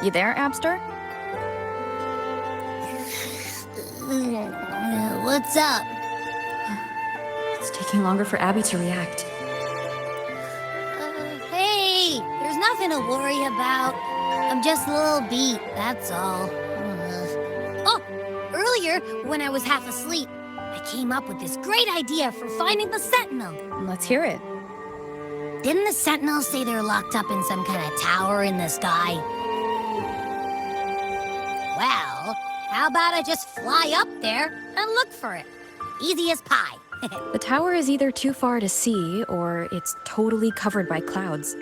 You there, Abster? What's up? It's taking longer for Abby to react. Hey, there's nothing to worry about. I'm just a little beat, that's all. Oh, earlier, when I was half asleep, I came up with this great idea for finding the Sentinel. Let's hear it. Didn't the Sentinels say they're locked up in some kind of tower in the sky? Well, how about I just fly up there and look for it? Easy as pie. The tower is either too far to see, or it's totally covered by clouds.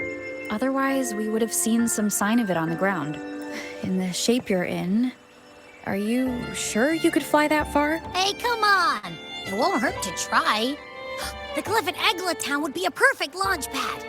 Otherwise, we would have seen some sign of it on the ground. In the shape you're in, are you sure you could fly that far? Hey, come on! It won't hurt to try. The cliff at Egla Town would be a perfect launch pad.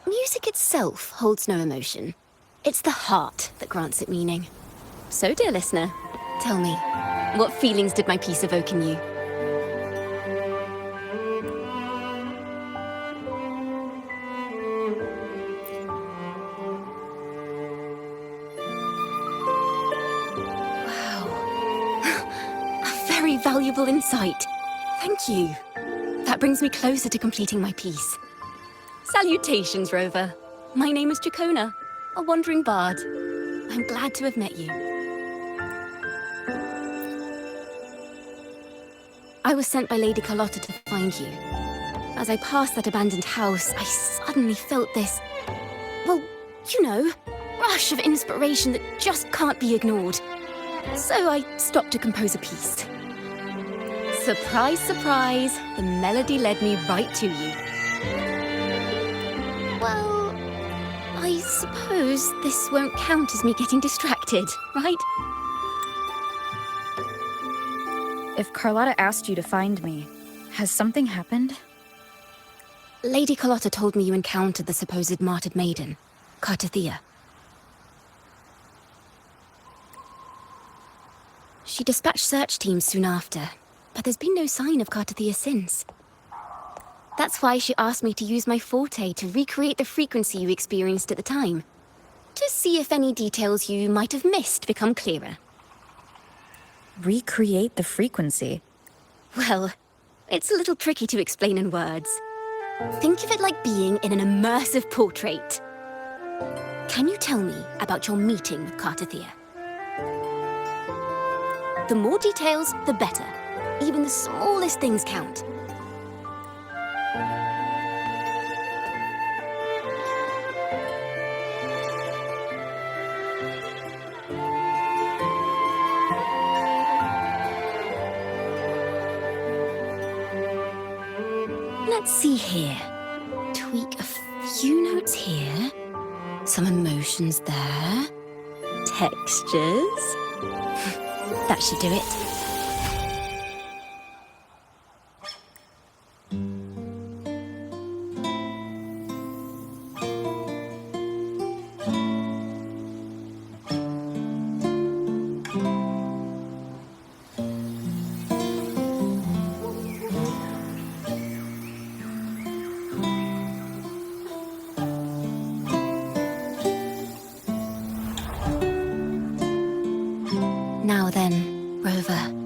Music itself holds no emotion. It's the heart that grants it meaning. So, dear listener, tell me, what feelings did my piece evoke in you? Wow. A very valuable insight. Thank you. That brings me closer to completing my piece. Salutations, Rover. My name is Jacona, a wandering bard. I'm glad to have met you. I was sent by Lady Carlotta to find you. As I passed that abandoned house, I suddenly felt this, well, you know, rush of inspiration that just can't be ignored. So I stopped to compose a piece. Surprise, surprise, the melody led me right to you. Well, I suppose this won't count as me getting distracted, right? If Carlotta asked you to find me, has something happened? Lady Carlotta told me you encountered the supposed martyred maiden, Cartathea. She dispatched search teams soon after, but there's been no sign of Cartathea since. That's why she asked me to use my forte to recreate the frequency you experienced at the time, to see if any details you might have missed become clearer. Recreate the frequency? Well, it's a little tricky to explain in words. Think of it like being in an immersive portrait. Can you tell me about your meeting with Cartathea? The more details, the better. Even the smallest things count. Let's see here. Tweak a few notes here. Some emotions there. Textures. That should do it. Now then, Rover.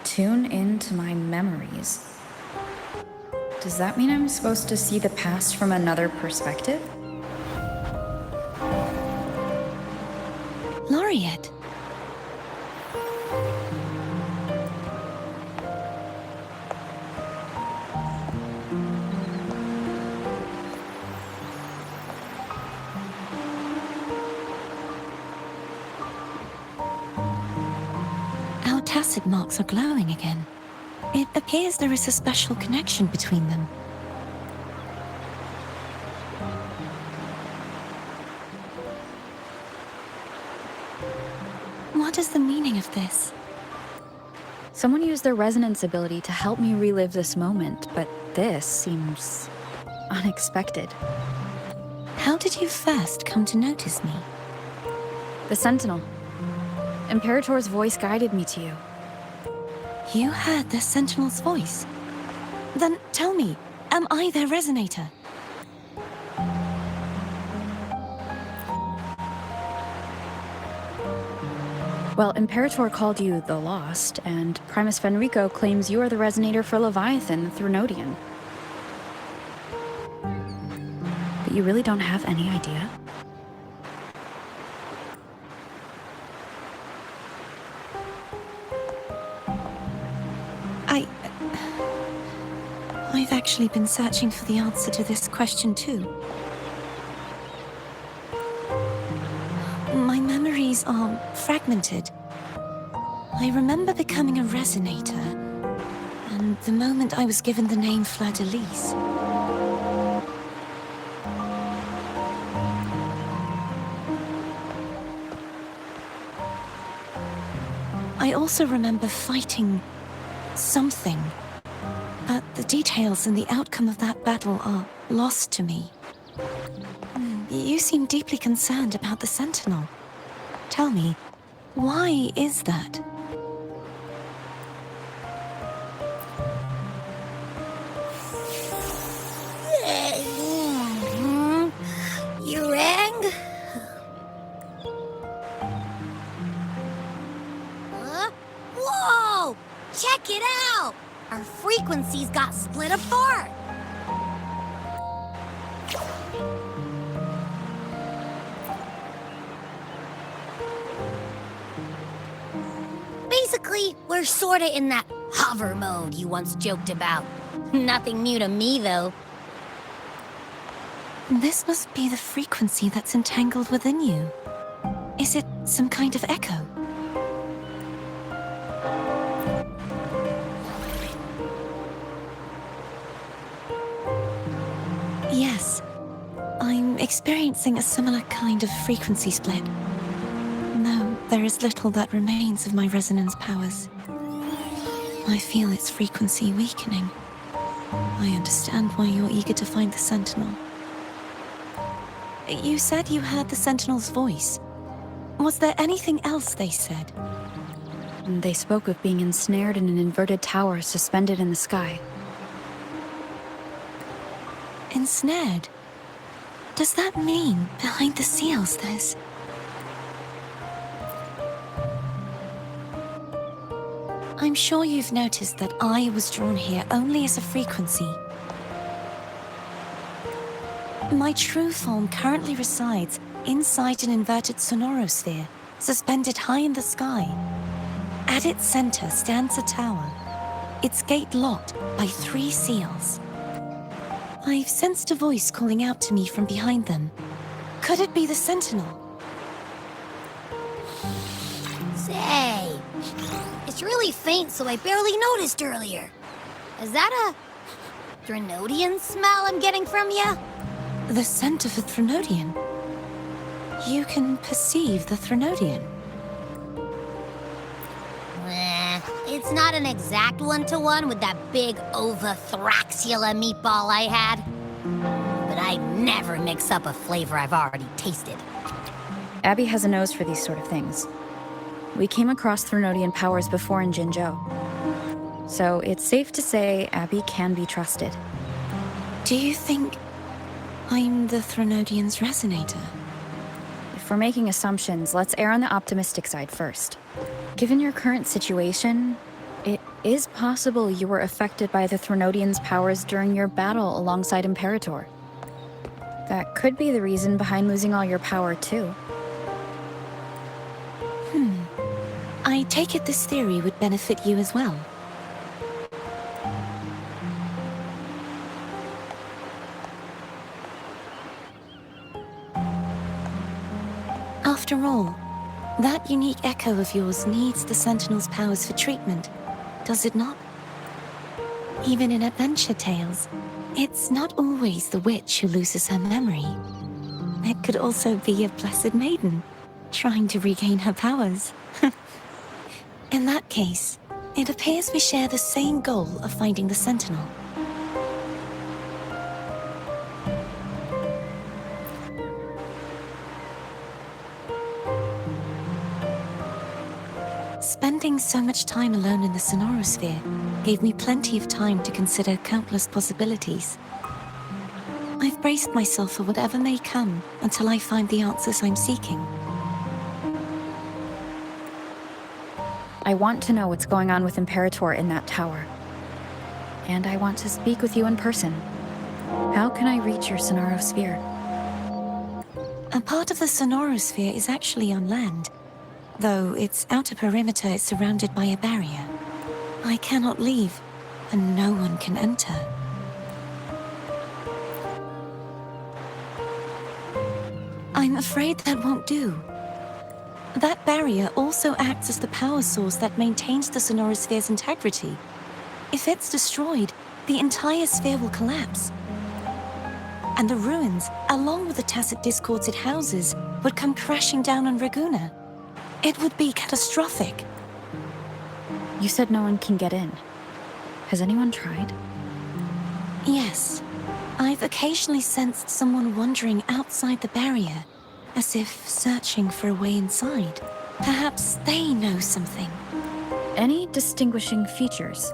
Tune into my memories. Does that mean I'm supposed to see the past from another perspective? Laureate. Our tacit marks are glowing again. It appears there is a special connection between them. What is the meaning of this? Someone used their resonance ability to help me relive this moment, but this seems unexpected. How did you first come to notice me? The Sentinel. Imperator's voice guided me to you. You heard the Sentinel's voice? Then tell me, am I their resonator? Well, Imperator called you the Lost, and Primus Fenrico claims you are the resonator for Leviathan, the Threnodian. But you really don't have any idea? I've actually been searching for the answer to this question too. My memories are fragmented. I remember becoming a resonator, and the moment I was given the name Fleur-de-Lis. I also remember fighting something, but the details and the outcome of that battle are lost to me. You seem deeply concerned about the Sentinel. Tell me, why is that? You rang? Huh? Whoa! Check it out! Our frequencies got split apart. Basically, we're sorta in that hover mode you once joked about. Nothing new to me, though. This must be the frequency that's entangled within you. Is it some kind of echo? Yes. I'm experiencing a similar kind of frequency split. No, there is little that remains of my resonance powers. I feel its frequency weakening. I understand why you're eager to find the Sentinel. You said you heard the Sentinel's voice. Was there anything else they said? They spoke of being ensnared in an inverted tower suspended in the sky. Ensnared? Does that mean behind the seals there's... I'm sure you've noticed that I was drawn here only as a frequency. My true form currently resides inside an inverted sonorosphere, suspended high in the sky. At its center stands a tower, its gate locked by 3 seals. I've sensed a voice calling out to me from behind them. Could it be the Sentinel? Say, it's really faint, so I barely noticed earlier. Is that a Threnodian smell I'm getting from you? The scent of a Threnodian. You can perceive the Threnodian. It's not an exact one-to-one with that big Ovathraxula meatball I had. But I never mix up a flavor I've already tasted. Abby has a nose for these sort of things. We came across Threnodian powers before in Jinzhou. So it's safe to say Abby can be trusted. Do you think I'm the Threnodian's resonator? If we're making assumptions, let's err on the optimistic side first. Given your current situation, it is possible you were affected by the Threnodians' powers during your battle alongside Imperator. That could be the reason behind losing all your power, too. I take it this theory would benefit you as well. After all, that unique echo of yours needs the Sentinel's powers for treatment, does it not? Even in adventure tales, it's not always the witch who loses her memory. It could also be a blessed maiden, trying to regain her powers. In that case, it appears we share the same goal of finding the Sentinel. Spending so much time alone in the Sonorosphere gave me plenty of time to consider countless possibilities. I've braced myself for whatever may come until I find the answers I'm seeking. I want to know what's going on with Imperator in that tower. And I want to speak with you in person. How can I reach your Sonorosphere? A part of the Sonorosphere is actually on land, though its outer perimeter is surrounded by a barrier. I cannot leave, and no one can enter. I'm afraid that won't do. That barrier also acts as the power source that maintains the Sonorosphere's integrity. If it's destroyed, the entire sphere will collapse. And the ruins, along with the tacit discords it houses, would come crashing down on Raguna. It would be catastrophic. You said no one can get in. Has anyone tried? Yes. I've occasionally sensed someone wandering outside the barrier, as if searching for a way inside. Perhaps they know something. Any distinguishing features?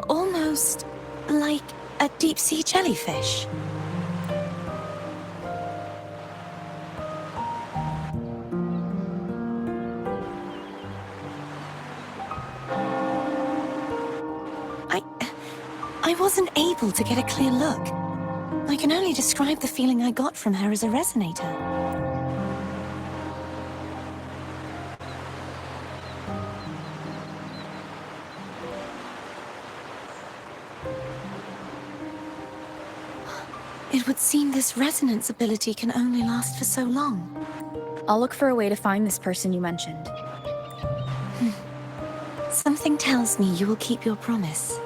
Almost like a deep-sea jellyfish. I wasn't able to get a clear look. I can only describe the feeling I got from her as a resonator. It would seem this resonance ability can only last for so long. I'll look for a way to find this person you mentioned. Something tells me you will keep your promise.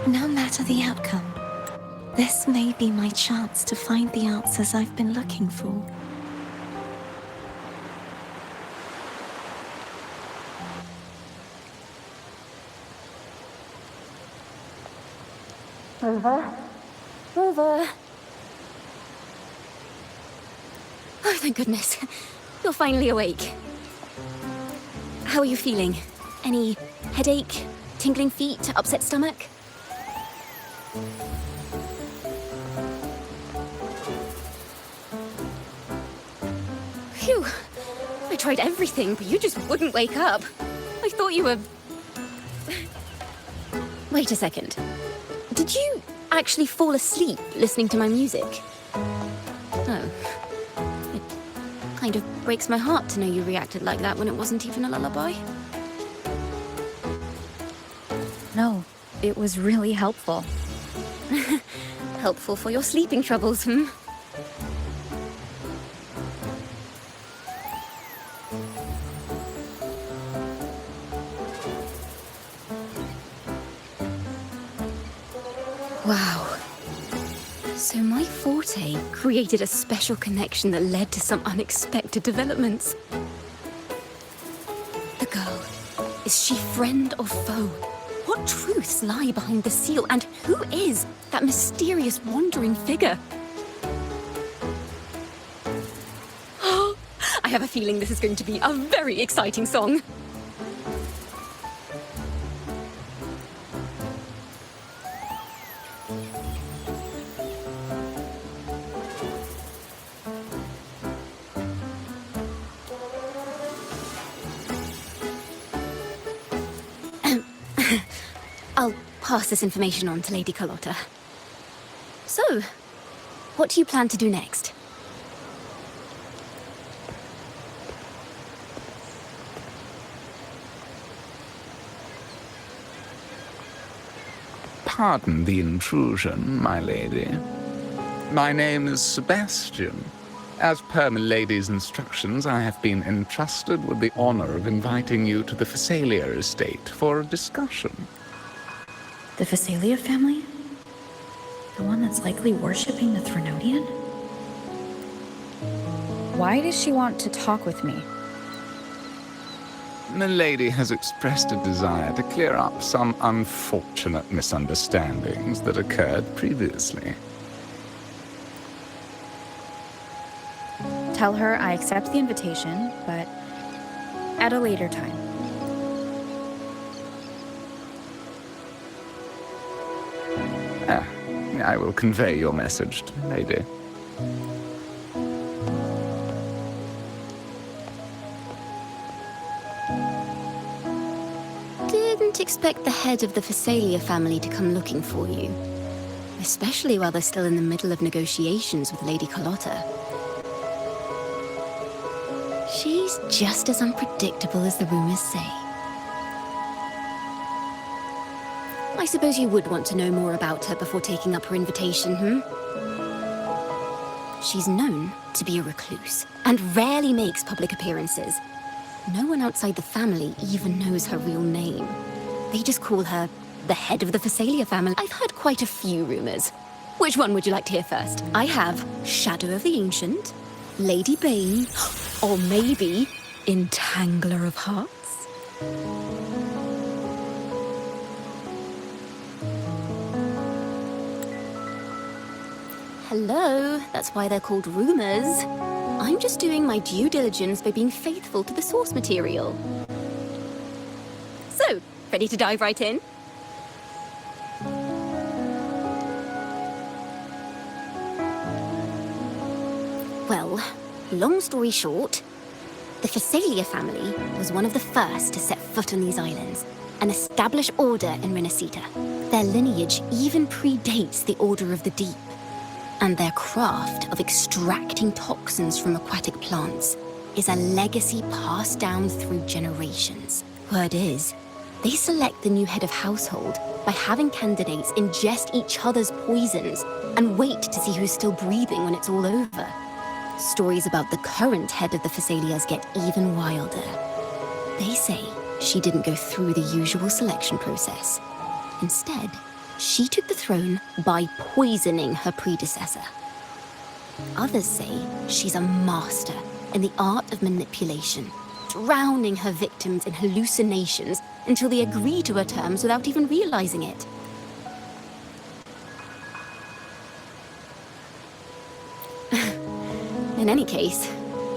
No matter the outcome, this may be my chance to find the answers I've been looking for. Rover? Rover? Oh, thank goodness. You're finally awake. How are you feeling? Any headache, tingling feet, upset stomach? Phew. I tried everything, but you just wouldn't wake up. I thought you were... Wait a second. Did you actually fall asleep listening to my music? Oh. It kind of breaks my heart to know you reacted like that when it wasn't even a lullaby. No, it was really helpful. Helpful for your sleeping troubles, hmm? Wow. So my forte created a special connection that led to some unexpected developments. The girl, is she friend or foe? What truths lie behind the seal, and who is that mysterious wandering figure? I have a feeling this is going to be a very exciting song. I'll pass this information on to Lady Carlotta. So, what do you plan to do next? Pardon the intrusion, my lady. My name is Sebastian. As per my lady's instructions, I have been entrusted with the honor of inviting you to the Phasalia estate for a discussion. The Phasalia family? The one that's likely worshipping the Threnodian? Why does she want to talk with me? The lady has expressed a desire to clear up some unfortunate misunderstandings that occurred previously. Tell her I accept the invitation, but at a later time. I will convey your message to the lady. Didn't expect the head of the Phasalia family to come looking for you. Especially while they're still in the middle of negotiations with Lady Carlotta. She's just as unpredictable as the rumors say. I suppose you would want to know more about her before taking up her invitation, She's known to be a recluse, and rarely makes public appearances. No one outside the family even knows her real name. They just call her the head of the Phasalia family. I've heard quite a few rumors. Which one would you like to hear first? I have Shadow of the Ancient, Lady Bane, or maybe Entangler of Hearts? Hello, that's why they're called rumors. I'm just doing my due diligence by being faithful to the source material. So, ready to dive right in? Well, long story short, the Phasalia family was one of the first to set foot on these islands and establish order in Renacita. Their lineage even predates the Order of the Deep, and their craft of extracting toxins from aquatic plants is a legacy passed down through generations. Word is, they select the new head of household by having candidates ingest each other's poisons and wait to see who's still breathing when it's all over. Stories about the current head of the Phasalias get even wilder. They say she didn't go through the usual selection process. Instead, she took the throne by poisoning her predecessor. Others say she's a master in the art of manipulation, drowning her victims in hallucinations until they agree to her terms without even realizing it. In any case,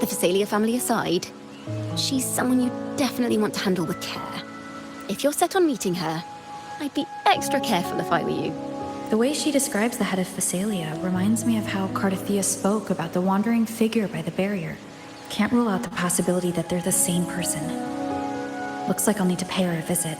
the Phasalia family aside, she's someone you definitely want to handle with care. If you're set on meeting her, I'd be extra careful if I were you. The way she describes the head of Phasalia reminds me of how Cardathia spoke about the wandering figure by the barrier. Can't rule out the possibility that they're the same person. Looks like I'll need to pay her a visit.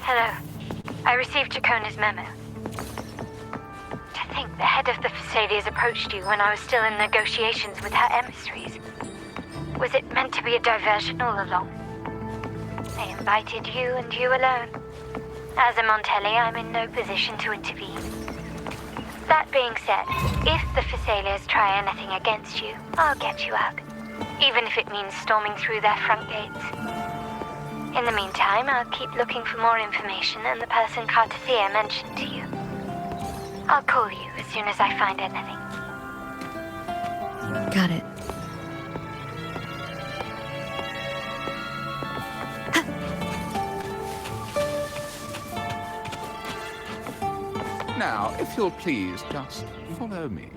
Hello. I received Chacona's memo. To think the head of the Phasalias approached you when I was still in negotiations with her emissaries. Was it meant to be a diversion all along? They invited you and you alone. As a Montelli, I'm in no position to intervene. That being said, if the Phasalias try anything against you, I'll get you out. Even if it means storming through their front gates. In the meantime, I'll keep looking for more information and the person Cartathea mentioned to you. I'll call you as soon as I find anything. Got it. Now, if you'll please just follow me.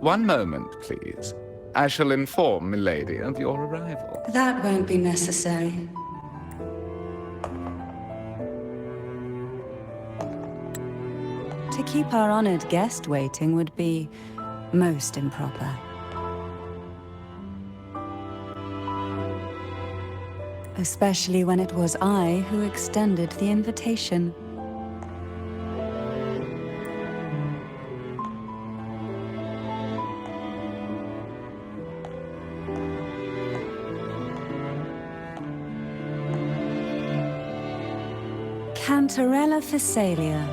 One moment, please. I shall inform Milady of your arrival. That won't be necessary. To keep our honored guest waiting would be most improper. Especially when it was I who extended the invitation. Cantarella Phasalia,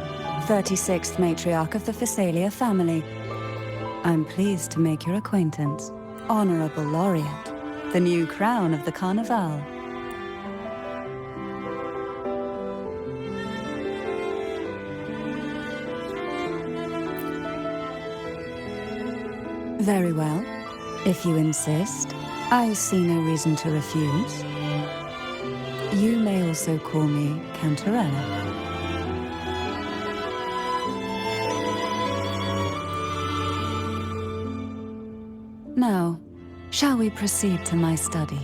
36th matriarch of the Phasalia family. I'm pleased to make your acquaintance. Honorable Laureate, the new crown of the Carnival. Very well. If you insist, I see no reason to refuse. You may also call me Cantarella. Now, shall we proceed to my study?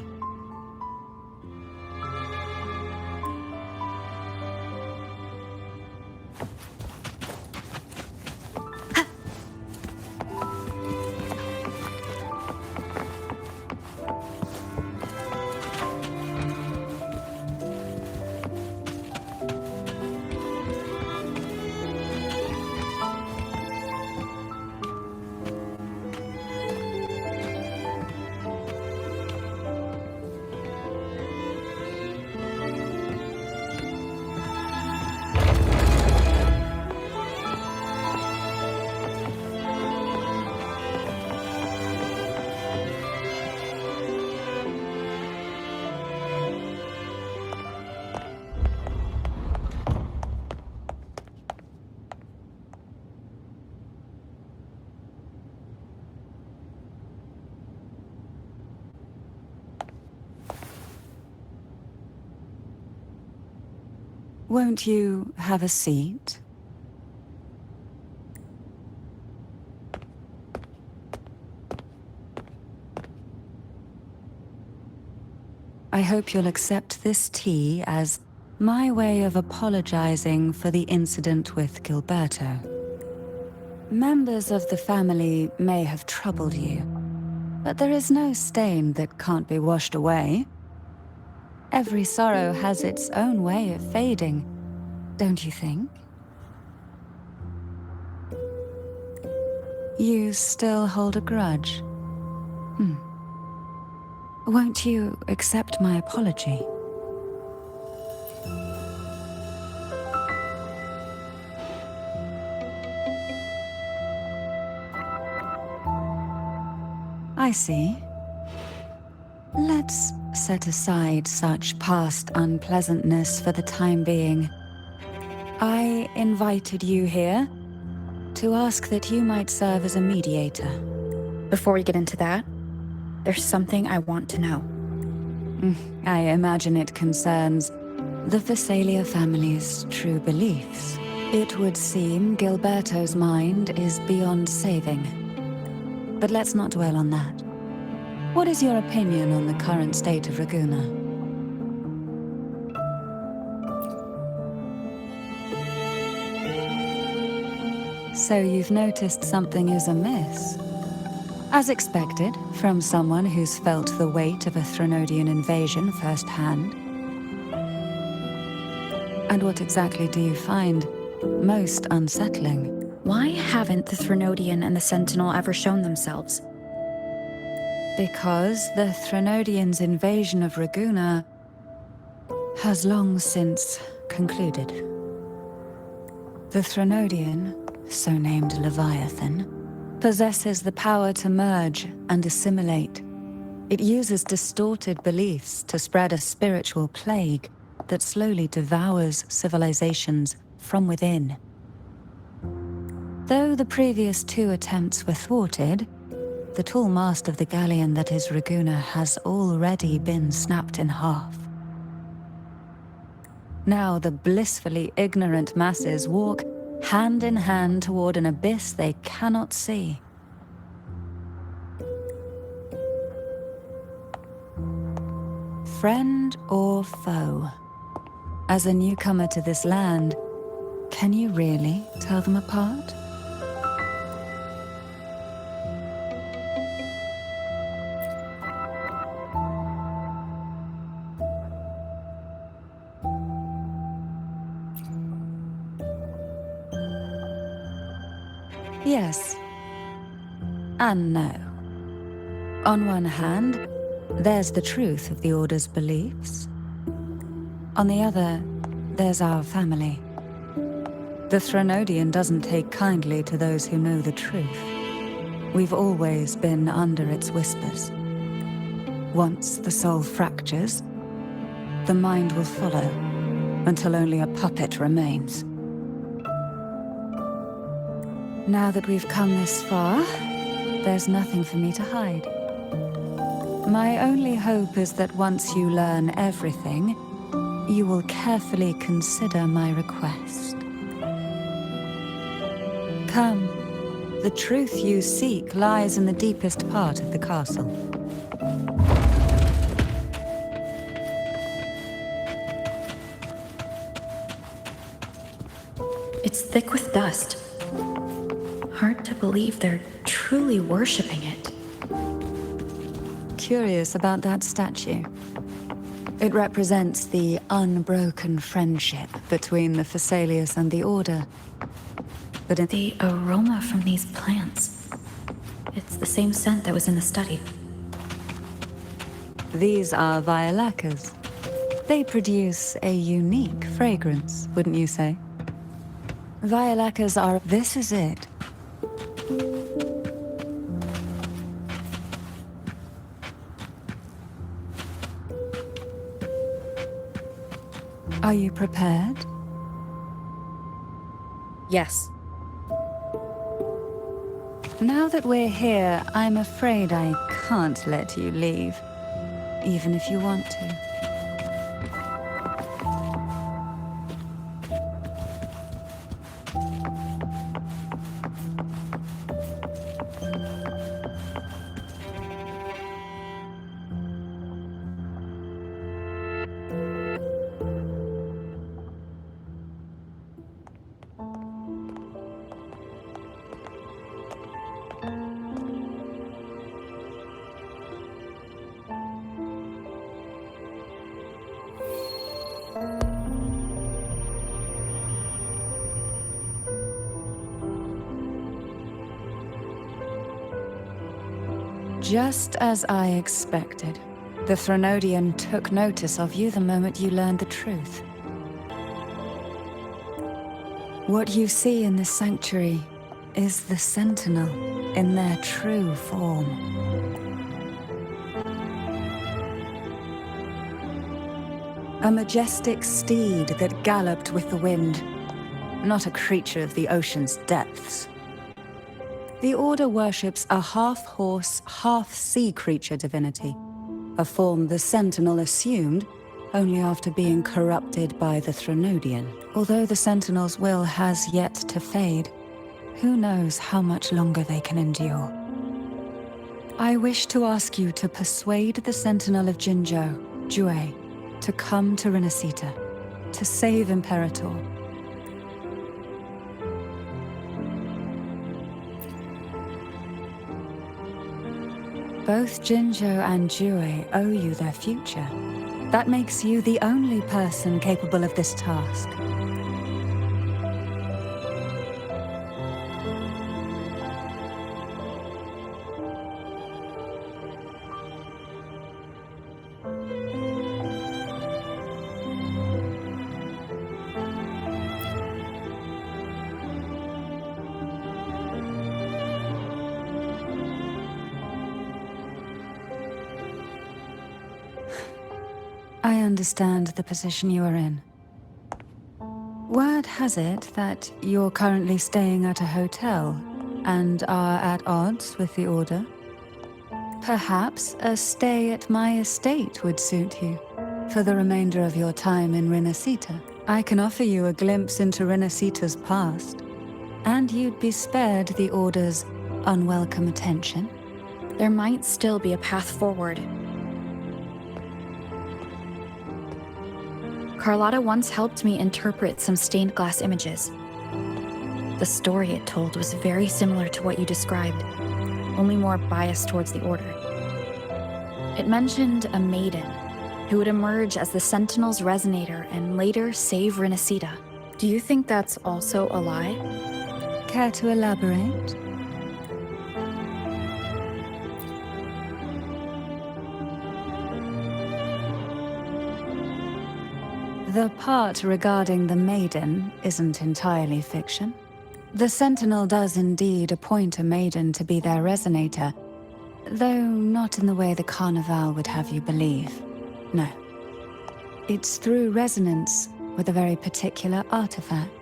Won't you have a seat? I hope you'll accept this tea as my way of apologizing for the incident with Gilberto. Members of the family may have troubled you, but there is no stain that can't be washed away. Every sorrow has its own way of fading, don't you think? You still hold a grudge? Won't you accept my apology? I see. Let's set aside such past unpleasantness for the time being. I invited you here to ask that you might serve as a mediator. Before we get into that, there's something I want to know. I imagine it concerns the Phasalia family's true beliefs. It would seem Gilberto's mind is beyond saving. But let's not dwell on that. What is your opinion on the current state of Raguna? So you've noticed something is amiss? As expected, from someone who's felt the weight of a Threnodian invasion firsthand. And what exactly do you find most unsettling? Why haven't the Threnodian and the Sentinel ever shown themselves? Because the Threnodians' invasion of Raguna has long since concluded. The Threnodian, so named Leviathan, possesses the power to merge and assimilate. It uses distorted beliefs to spread a spiritual plague that slowly devours civilizations from within. Though the previous 2 attempts were thwarted, the tall mast of the galleon that is Raguna has already been snapped in half. Now the blissfully ignorant masses walk hand in hand toward an abyss they cannot see. Friend or foe? As a newcomer to this land, can you really tell them apart? Yes. And no. On one hand, there's the truth of the Order's beliefs. On the other, there's our family. The Threnodian doesn't take kindly to those who know the truth. We've always been under its whispers. Once the soul fractures, the mind will follow, until only a puppet remains. Now that we've come this far, there's nothing for me to hide. My only hope is that once you learn everything, you will carefully consider my request. Come. The truth you seek lies in the deepest part of the castle. It's thick with dust. Hard to believe they're truly worshipping it. Curious about that statue. It represents the unbroken friendship between the Phasaelius and the Order. But The aroma from these plants. It's the same scent that was in the study. these are violacas. They produce a unique fragrance, wouldn't you say? Violacas are... This is it. Are you prepared? Yes. Now that we're here, I'm afraid I can't let you leave, even if you want to. Just as I expected, the Threnodian took notice of you the moment you learned the truth. What you see in this sanctuary is the Sentinel in their true form. A majestic steed that galloped with the wind, not a creature of the ocean's depths. The Order worships a half-horse, half-sea creature divinity, a form the Sentinel assumed only after being corrupted by the Threnodian. Although the Sentinel's will has yet to fade, who knows how much longer they can endure. I wish to ask you to persuade the Sentinel of Jinzhou, Jue, to come to Renacita, to save Imperator. Both Jinzhou and Jue owe you their future. That makes you the only person capable of this task. I understand the position you are in. Word has it that you're currently staying at a hotel and are at odds with the Order. Perhaps a stay at my estate would suit you for the remainder of your time in Renacita. I can offer you a glimpse into Renacita's past, and you'd be spared the Order's unwelcome attention. There might still be a path forward. Carlotta once helped me interpret some stained glass images. The story it told was very similar to what you described, only more biased towards the Order. It mentioned a maiden who would emerge as the Sentinel's resonator and later save Renacita. Do you think that's also a lie? Care to elaborate? The part regarding the maiden isn't entirely fiction. The Sentinel does indeed appoint a maiden to be their resonator, though not in the way the Carnival would have you believe. No. It's through resonance with a very particular artifact.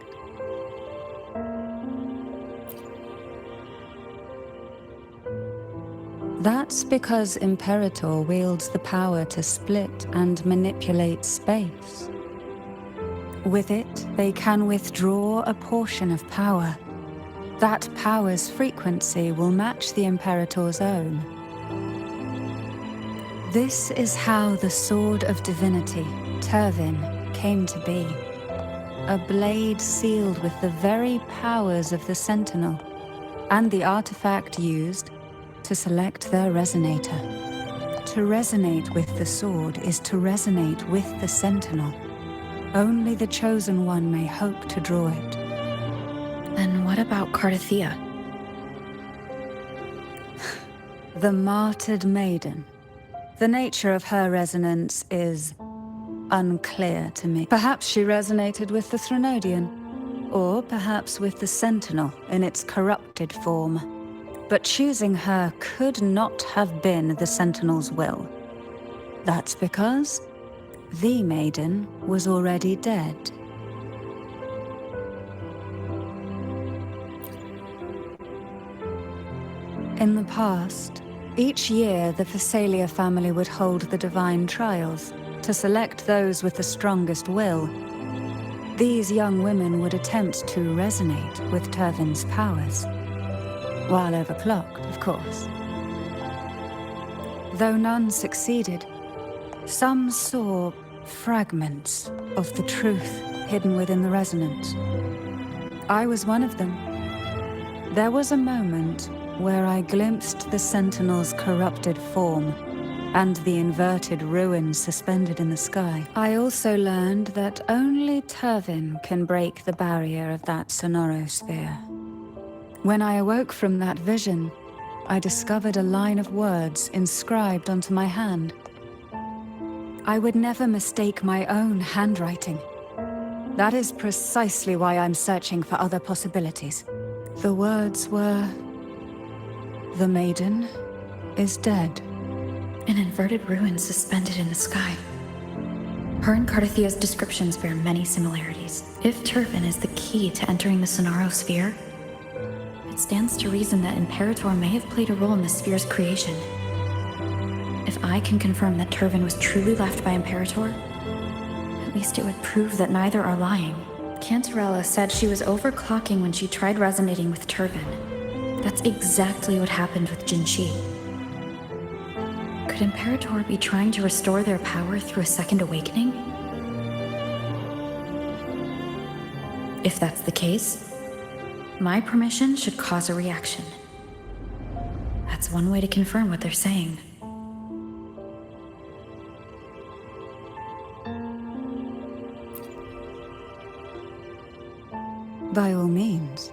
That's because Imperator wields the power to split and manipulate space. With it, they can withdraw a portion of power. That power's frequency will match the Imperator's own. This is how the Sword of Divinity, Turvin, came to be. A blade sealed with the very powers of the Sentinel, and the artifact used to select their resonator. To resonate with the sword is to resonate with the Sentinel. Only the Chosen One may hope to draw it. Then what about Cardathea? The martyred maiden. The nature of her resonance is unclear to me. Perhaps she resonated with the Threnodian, or perhaps with the Sentinel in its corrupted form. But choosing her could not have been the Sentinel's will. That's because the maiden was already dead. In the past, each year the Phasalia family would hold the divine trials to select those with the strongest will. These young women would attempt to resonate with Turvin's powers, while overclocked, of course. Though none succeeded, some saw fragments of the truth hidden within the resonance. I was one of them. There was a moment where I glimpsed the Sentinel's corrupted form and the inverted ruins suspended in the sky. I also learned that only Turvin can break the barrier of that sonorosphere. When I awoke from that vision, I discovered a line of words inscribed onto my hand. I would never mistake my own handwriting. That is precisely why I'm searching for other possibilities. The words were, "The maiden is dead." An inverted ruin suspended in the sky. Her and Cardathea's descriptions bear many similarities. If Turvin is the key to entering the Sonaro sphere, it stands to reason that Imperator may have played a role in the sphere's creation. If I can confirm that Turvin was truly left by Imperator, least it would prove that neither are lying. Cantarella said she was overclocking when she tried resonating with Turvin. That's exactly what happened with Jinxi. Could Imperator be trying to restore their power through a second awakening? If that's the case, my permission should cause a reaction. That's one way to confirm what they're saying. By all means.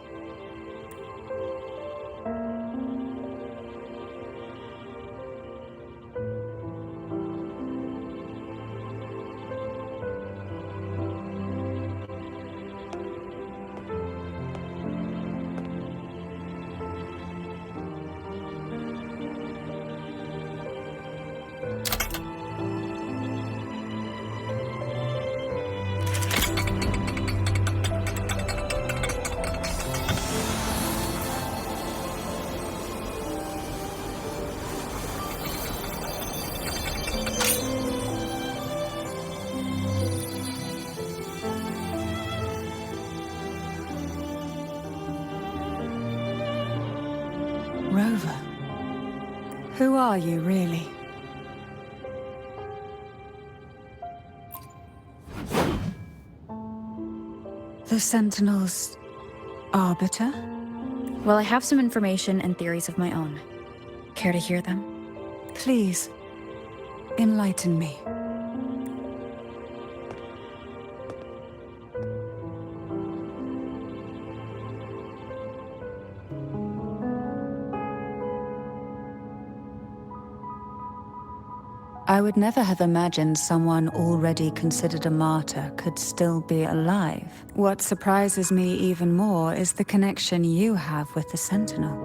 Rover, who are you really? The Sentinel's arbiter? Well, I have some information and theories of my own. Care to hear them? Please, enlighten me. I would never have imagined someone already considered a martyr could still be alive. What surprises me even more is the connection you have with the Sentinel.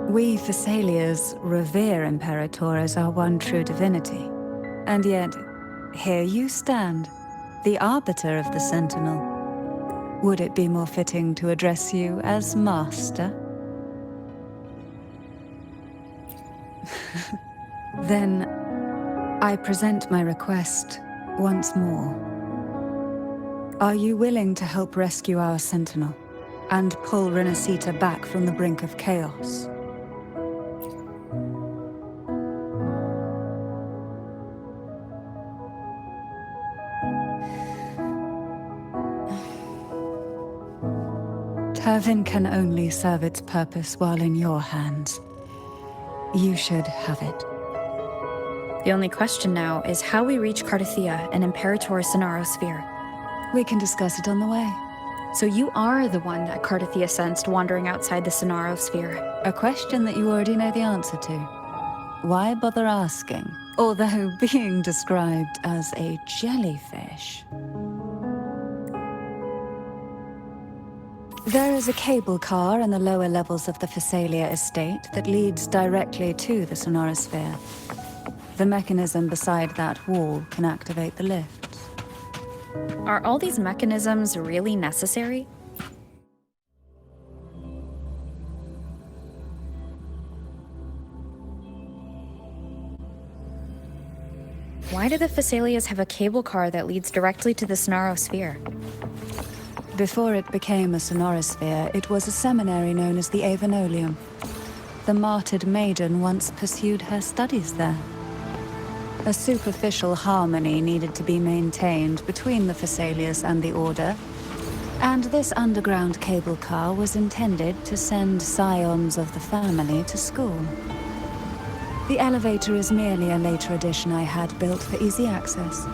We Thessalians revere Imperator as our one true divinity. And yet, here you stand, the arbiter of the Sentinel. Would it be more fitting to address you as Master? Then, I present my request once more. Are you willing to help rescue our Sentinel and pull Renacita back from the brink of chaos? Turvin can only serve its purpose while in your hands. You should have it. The only question now is how we reach Cardathia and Imperator's Sonaro Sphere. We can discuss it on the way. So you are the one that Cardathia sensed wandering outside the Sonaro Sphere. A question that you already know the answer to. Why bother asking? Although being described as a jellyfish. There is a cable car in the lower levels of the Phasalia estate that leads directly to the Sonorosphere. The mechanism beside that wall can activate the lifts. Are all these mechanisms really necessary? Why do the Phasalias have a cable car that leads directly to the Sonaro Sphere? Before it became a Sonorosphere, it was a seminary known as the Avenolium. The martyred maiden once pursued her studies there. A superficial harmony needed to be maintained between the Phasalias and the Order, and this underground cable car was intended to send scions of the family to school. The elevator is merely a later addition I had built for easy access.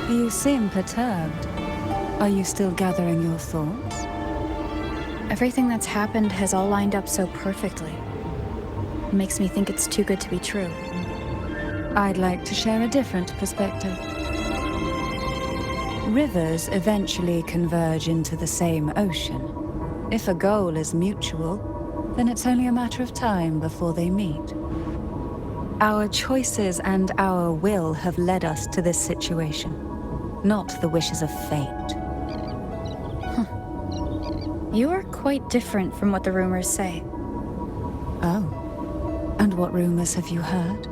You seem perturbed. Are you still gathering your thoughts? Everything that's happened has all lined up so perfectly. It makes me think it's too good to be true. I'd like to share a different perspective. Rivers eventually converge into the same ocean. If a goal is mutual, then it's only a matter of time before they meet. Our choices and our will have led us to this situation, not the wishes of fate. You are quite different from what the rumors say. Oh. And what rumors have you heard?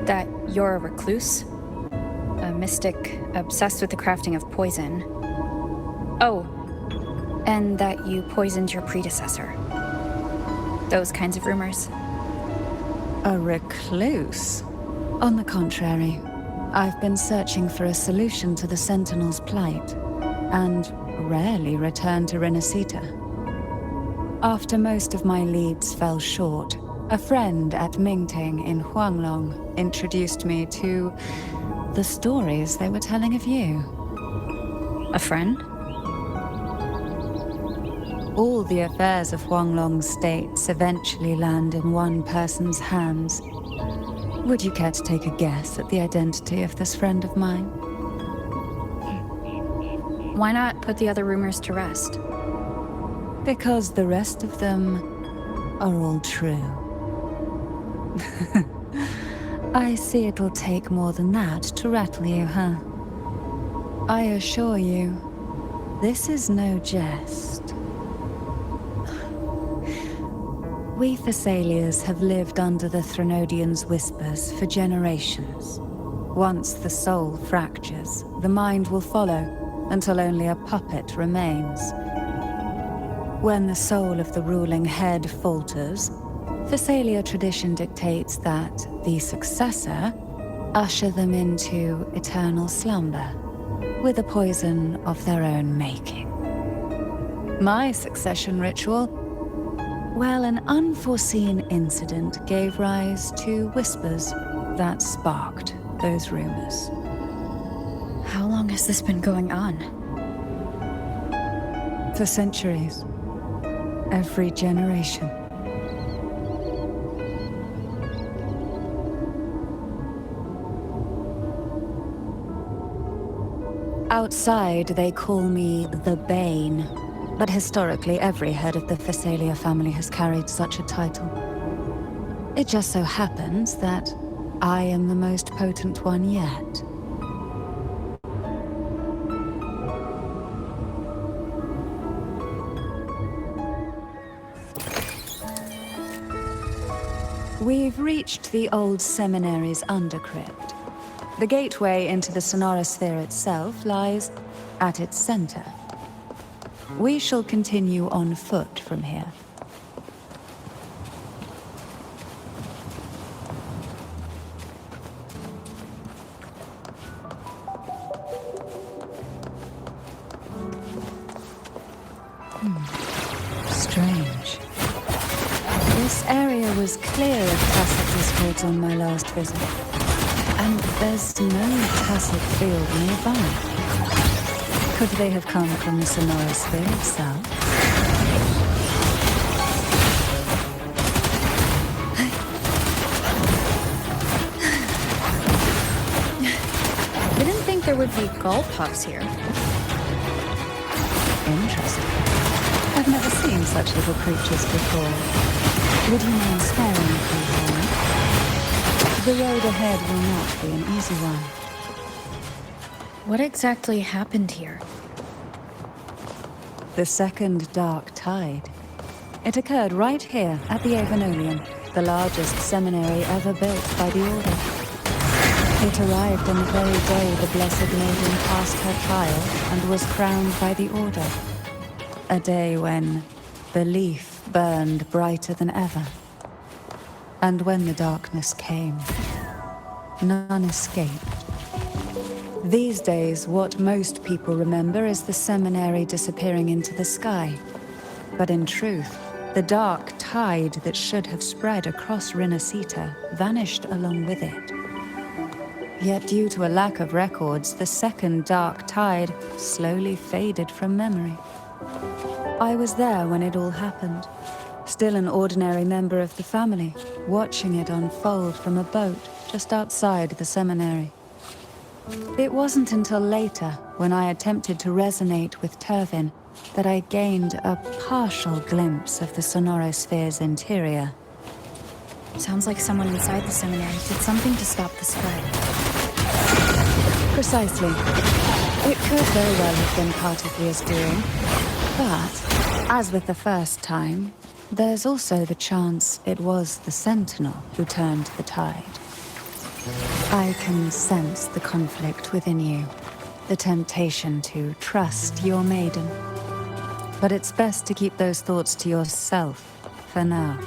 That you're a recluse, a mystic obsessed with the crafting of poison. Oh, and that you poisoned your predecessor. Those kinds of rumors. A recluse? On the contrary, I've been searching for a solution to the Sentinel's plight, and rarely return to Renacita. After most of my leads fell short, a friend at Mingting in Huanglong introduced me to the stories they were telling of you. A friend? All the affairs of Huanglong's states eventually land in one person's hands. Would you care to take a guess at the identity of this friend of mine? Why not put the other rumors to rest? Because the rest of them are all true. I see it'll take more than that to rattle you, huh? I assure you, this is no jest. We Thessalians have lived under the Threnodians' whispers for generations. Once the soul fractures, the mind will follow, until only a puppet remains. When the soul of the ruling head falters, Thessalia tradition dictates that the successor usher them into eternal slumber, with a poison of their own making. My succession ritual, well, an unforeseen incident gave rise to whispers that sparked those rumors. How long has this been going on? For centuries. Every generation. Outside, they call me the Bane, but historically every head of the Thessalia family has carried such a title. It just so happens that I am the most potent one yet. We've reached the old seminary's undercrypt. The gateway into the sonorosphere itself lies at its center. We shall continue on foot from here. Strange. This area was clear of tacit discords on my last visit. And there's no tacit field nearby. Could they have come from the sonorosphere itself? Didn't think there would be gull pups here. Interesting. I've never seen such little creatures before. Would you mind sparing me, please? The road ahead will not be an easy one. What exactly happened here? The second dark tide. It occurred right here at the Avenolian, the largest seminary ever built by the Order. It arrived on the very day the Blessed Maiden passed her trial and was crowned by the Order. A day when belief burned brighter than ever. And when the darkness came, none escaped. These days, what most people remember is the seminary disappearing into the sky. But in truth, the dark tide that should have spread across Renacita vanished along with it. Yet due to a lack of records, the second dark tide slowly faded from memory. I was there when it all happened, still an ordinary member of the family, watching it unfold from a boat just outside the seminary. It wasn't until later, when I attempted to resonate with Turvin, that I gained a partial glimpse of the sonorosphere's interior. Sounds like someone inside the seminary did something to stop the spread. Precisely. It could very well have been Kartathia's doing. But, as with the first time, there's also the chance it was the Sentinel who turned the tide. I can sense the conflict within you, the temptation to trust your maiden. But it's best to keep those thoughts to yourself, for now.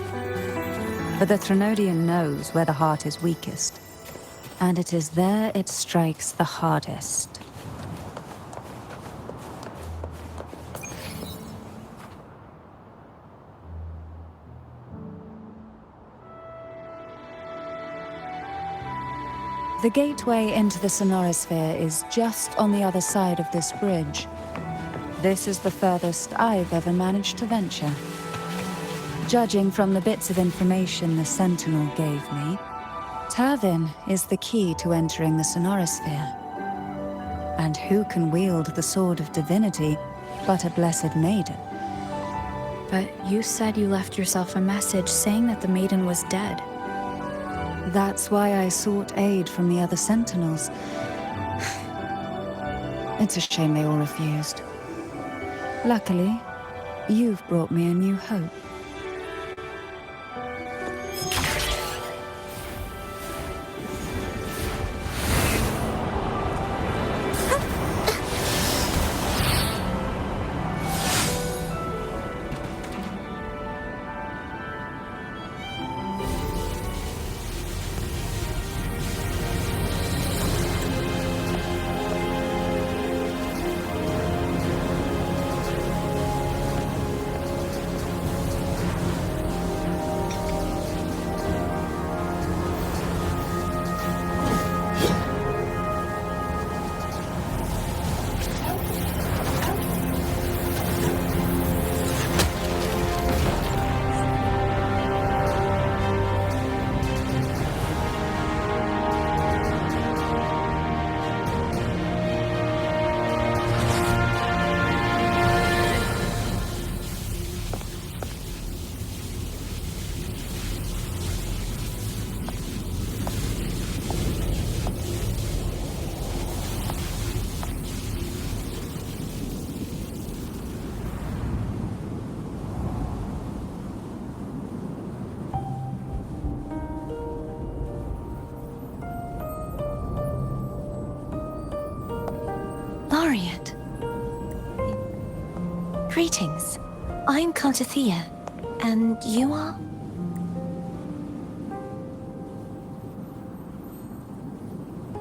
For the Threnodian knows where the heart is weakest, and it is there it strikes the hardest. The gateway into the Sonorosphere is just on the other side of this bridge. This is the furthest I've ever managed to venture. Judging from the bits of information the Sentinel gave me, Turvin is the key to entering the Sonorosphere. And who can wield the Sword of Divinity but a Blessed Maiden? But you said you left yourself a message saying that the maiden was dead. That's why I sought aid from the other Sentinels. It's a shame they all refused. Luckily, you've brought me a new hope. Laureate. Greetings. I'm Kartathea, and you are?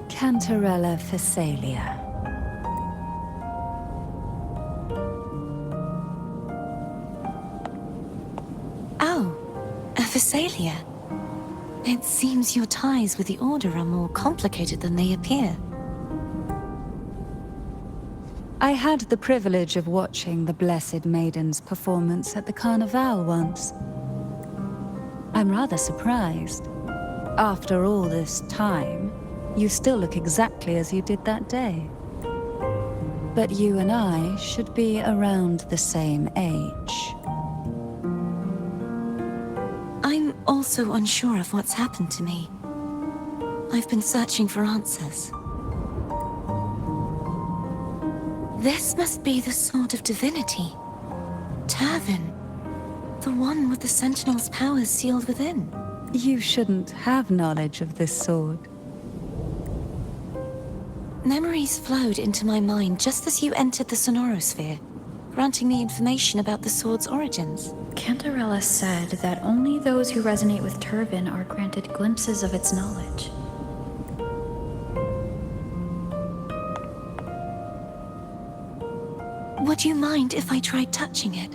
Cantarella Phasalia. Oh, a Phasalia. It seems your ties with the Order are more complicated than they appear. I had the privilege of watching the Blessed Maiden's performance at the Carnival once. I'm rather surprised. After all this time, you still look exactly as you did that day. But you and I should be around the same age. I'm also unsure of what's happened to me. I've been searching for answers. This must be the Sword of Divinity. Turvin. The one with the Sentinel's powers sealed within. You shouldn't have knowledge of this sword. Memories flowed into my mind just as you entered the Sonorosphere, granting me information about the sword's origins. Cantarella said that only those who resonate with Turvin are granted glimpses of its knowledge. Would you mind if I tried touching it?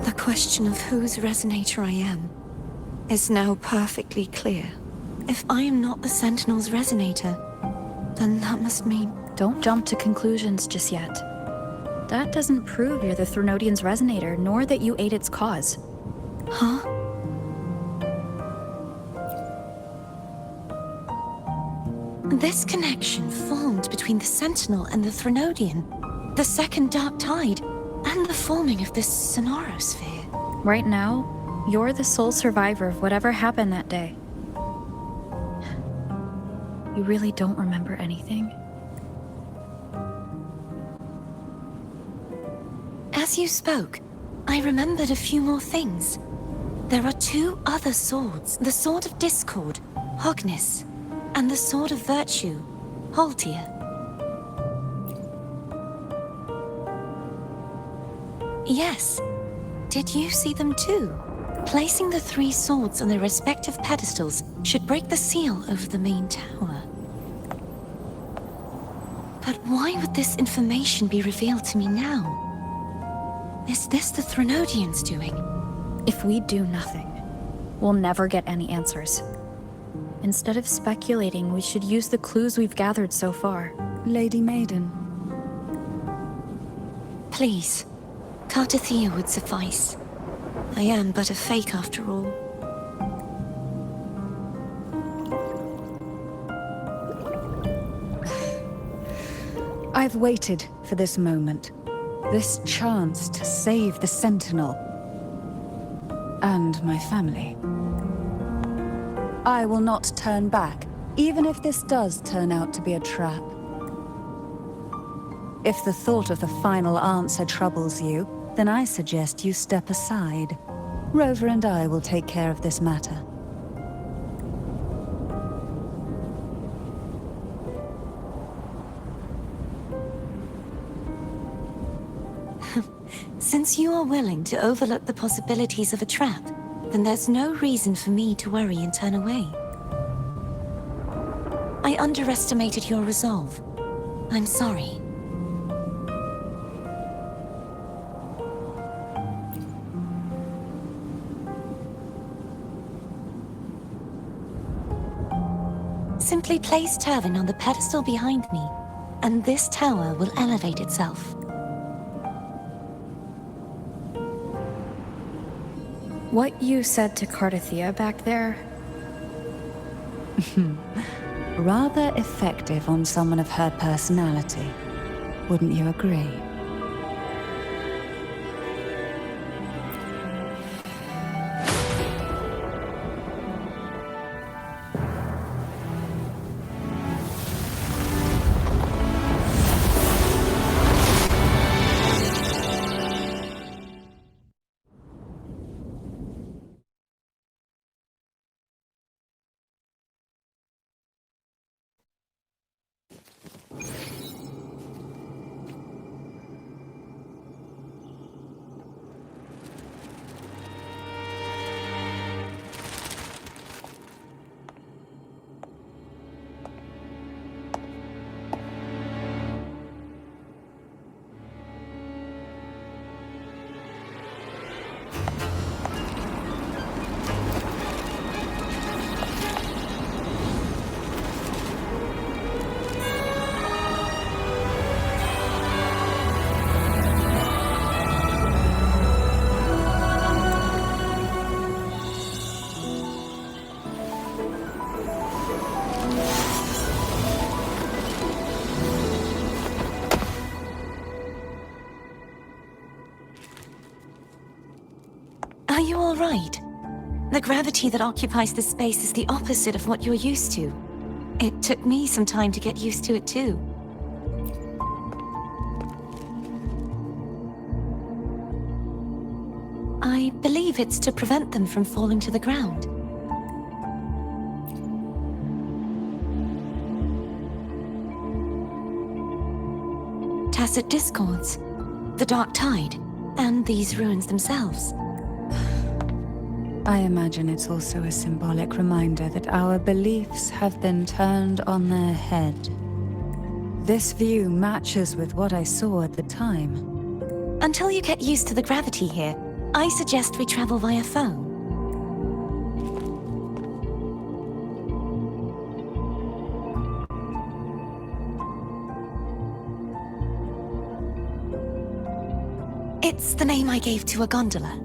The question of whose resonator I am is now perfectly clear. If I am not the Sentinel's resonator, then that must mean... Don't jump to conclusions just yet. That doesn't prove you're the Threnodian's resonator, nor that you aid its cause. Huh? This connection formed between the Sentinel and the Threnodian, the second Dark Tide, and the forming of this sonorosphere. Right now, you're the sole survivor of whatever happened that day. You really don't remember anything? As you spoke, I remembered a few more things. There are 2 other swords, the Sword of Discord, Hognis, and the Sword of Virtue, Haltia. Yes. Did you see them too? Placing the 3 swords on their respective pedestals should break the seal over the main tower. But why would this information be revealed to me now? Is this the Threnodians' doing? If we do nothing, we'll never get any answers. Instead of speculating, we should use the clues we've gathered so far. Lady Maiden. Please, Cartathea would suffice. I am but a fake after all. I've waited for this moment. This chance to save the Sentinel. And my family. I will not turn back, even if this does turn out to be a trap. If the thought of the final answer troubles you, then I suggest you step aside. Rover and I will take care of this matter. Since you are willing to overlook the possibilities of a trap, then there's no reason for me to worry and turn away. I underestimated your resolve. I'm sorry. Simply place Turvin on the pedestal behind me, and this tower will elevate itself. What you said to Cartathea back there? Rather effective on someone of her personality. Wouldn't you agree? Are you all right? The gravity that occupies this space is the opposite of what you're used to. It took me some time to get used to it too. I believe it's to prevent them from falling to the ground. Tacit discords, the Dark Tide, and these ruins themselves. I imagine it's also a symbolic reminder that our beliefs have been turned on their head. This view matches with what I saw at the time. Until you get used to the gravity here, I suggest we travel via phone. It's the name I gave to a gondola.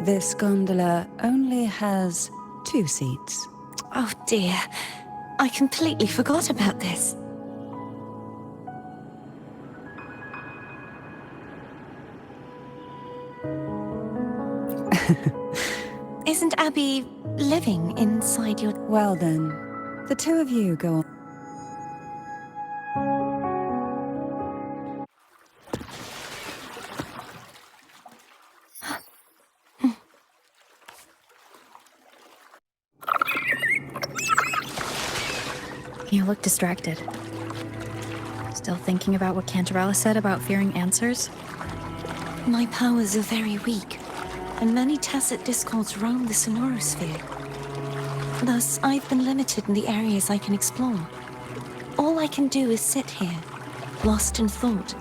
This gondola only has 2 seats. Oh dear. I completely forgot about this. Isn't Abby living inside your... Well then, the 2 of you go on. You look distracted. Still thinking about what Cantarella said about fearing answers? My powers are very weak, and many tacit discords roam the sonorosphere. Thus, I've been limited in the areas I can explore. All I can do is sit here, lost in thought,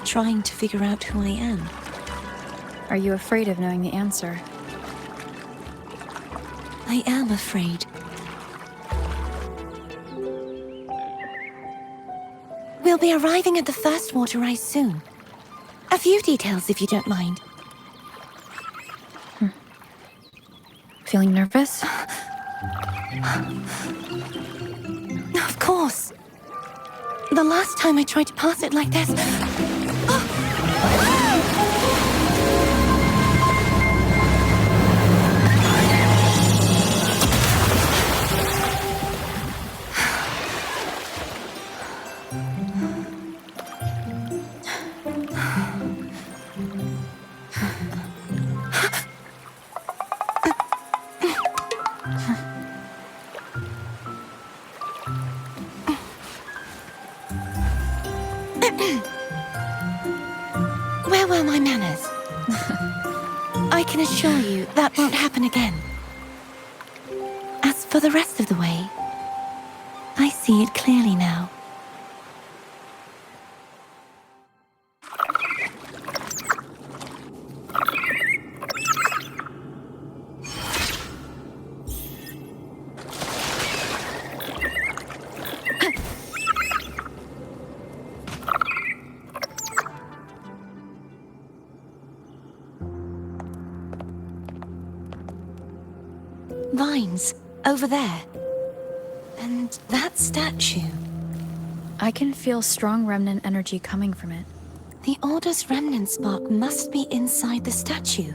trying to figure out who I am. Are you afraid of knowing the answer? I am afraid. We'll be arriving at the first water rise soon. A few details, if you don't mind. Feeling nervous? Of course. The last time I tried to pass it like this... Where were my manners? I can assure you that won't happen again. As for the rest of the way, I see it clearly now. Vines, over there. And that statue. I can feel strong remnant energy coming from it. The Order's remnant spark must be inside the statue.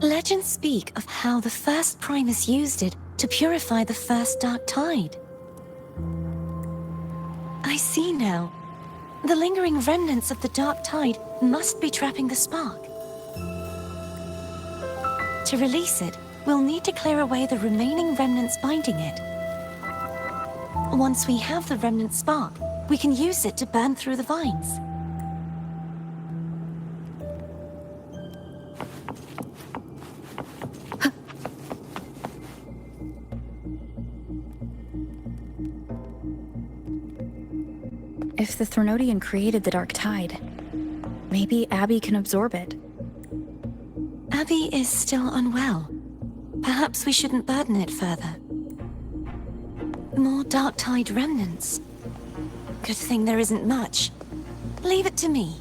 Legends speak of how the first Primus used it to purify the first dark tide. I see now. The lingering remnants of the dark tide must be trapping the spark. To release it, we'll need to clear away the remaining remnants binding it. Once we have the remnant spark, we can use it to burn through the vines. If the Threnodian created the Dark Tide, maybe Abby can absorb it. Abby is still unwell. Perhaps we shouldn't burden it further. More Dark Tide remnants. Good thing there isn't much. Leave it to me.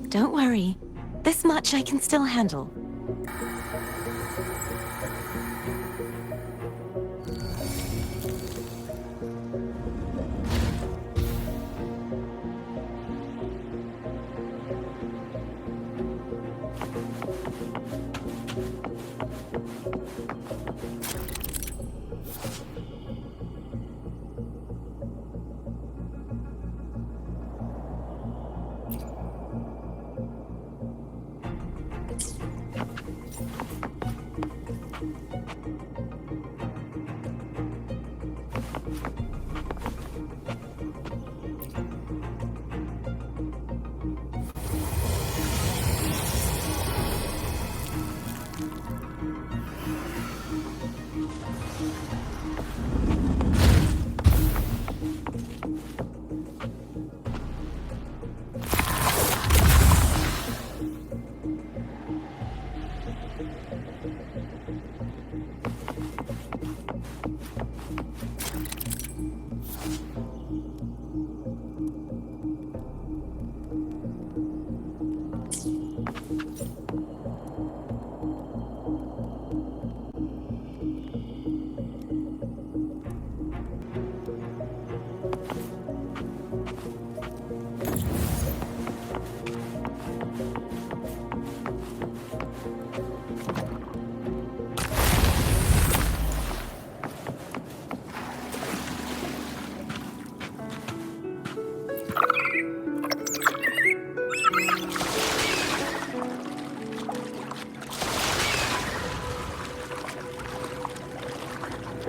Don't worry. This much I can still handle.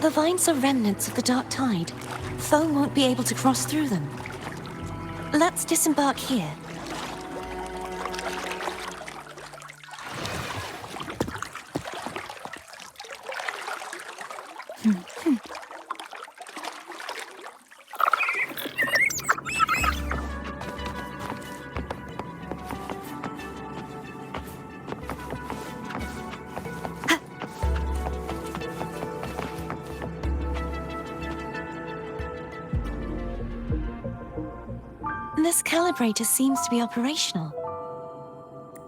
The vines are remnants of the dark tide. Foe won't be able to cross through them. Let's disembark here. This calibrator seems to be operational.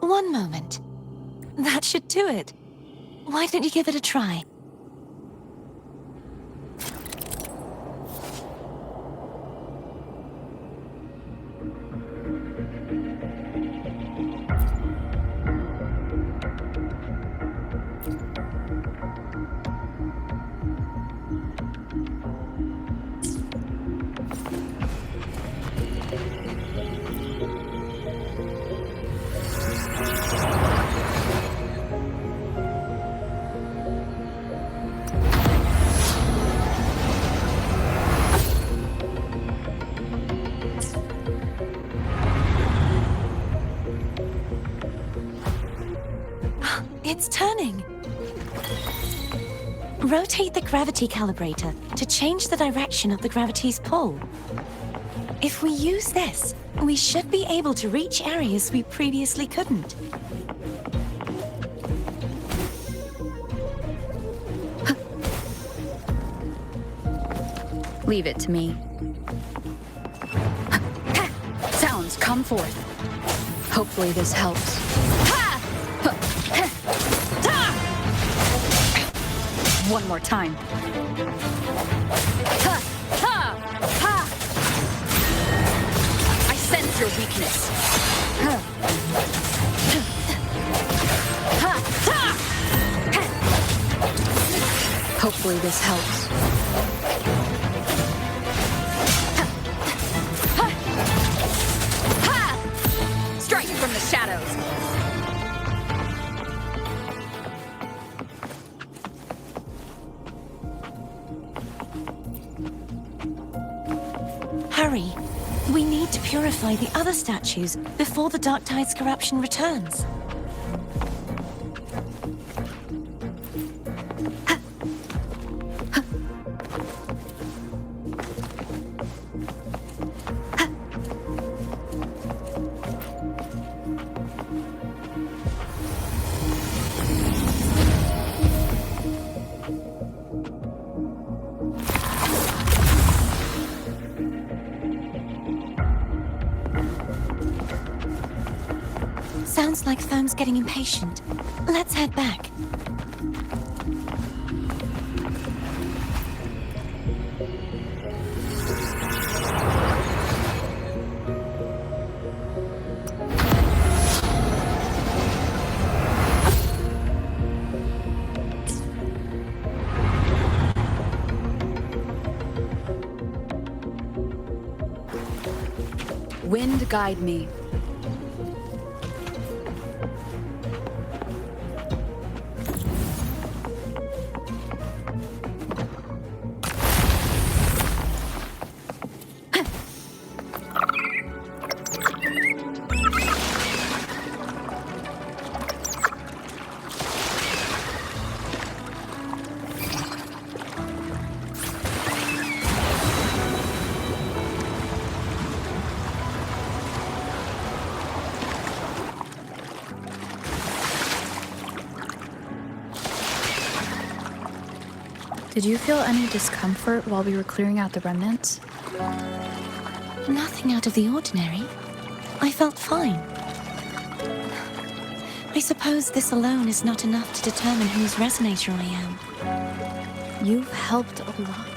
One moment. That should do it. Why don't you give it a try? It's turning. Rotate the gravity calibrator to change the direction of the gravity's pull. If we use this, we should be able to reach areas we previously couldn't. Leave it to me. Sounds, come forth. Hopefully this helps. One more time. I sense your weakness. Hopefully this helps. Strike from the shadows. Hurry. We need to purify the other statues before the Dark Tide's corruption returns. Sounds like Foam's getting impatient. Let's head back. Wind guide me. Did you feel any discomfort while we were clearing out the remnants? Nothing out of the ordinary. I felt fine. I suppose this alone is not enough to determine whose resonator I am. You've helped a lot.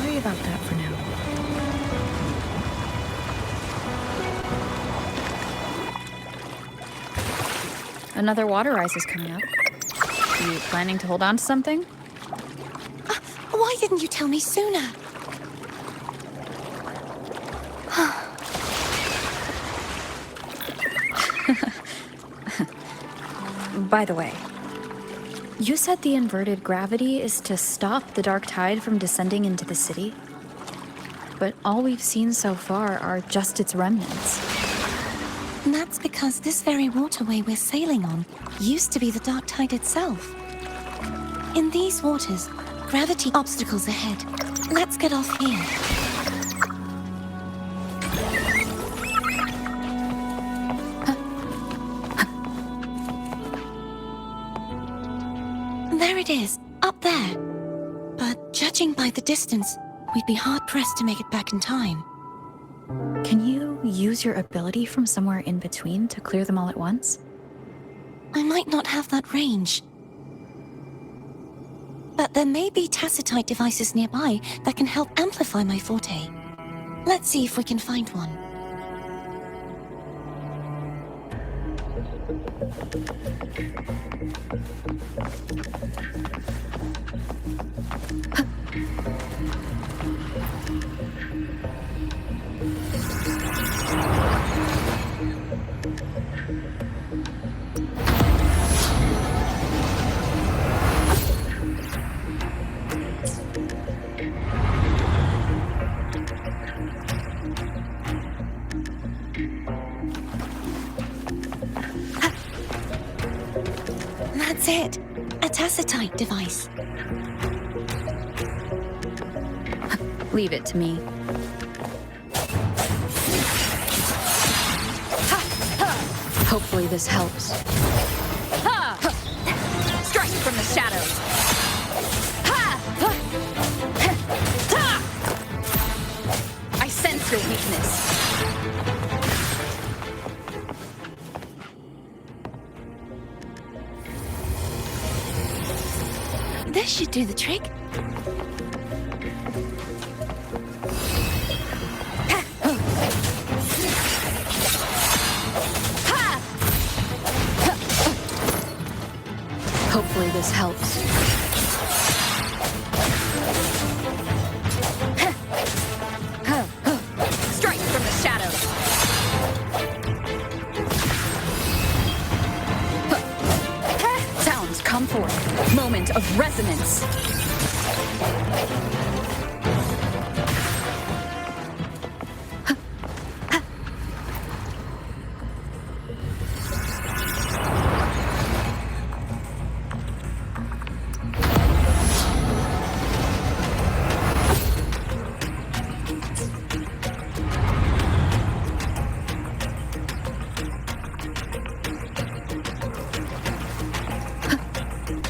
Worry about that for now. Another water rise is coming up. You planning to hold on to something? Why didn't you tell me sooner? By the way, you said the inverted gravity is to stop the dark tide from descending into the city? But all we've seen so far are just its remnants. And that's because this very waterway we're sailing on used to be the dark tide itself. In these waters, gravity obstacles ahead. Let's get off here. There it is, up there. But judging by the distance, we'd be hard-pressed to make it back in time. Can you use your ability from somewhere in between to clear them all at once? I might not have that range. But there may be tacitite devices nearby that can help amplify my forte. Let's see if we can find one. That's it. A tacitite device. Leave it to me. Hopefully this helps. Strike from the shadows. I sense your weakness. This should do the trick. Hopefully this helps. Strike from the shadows. Sounds come forth. Moment of resonance.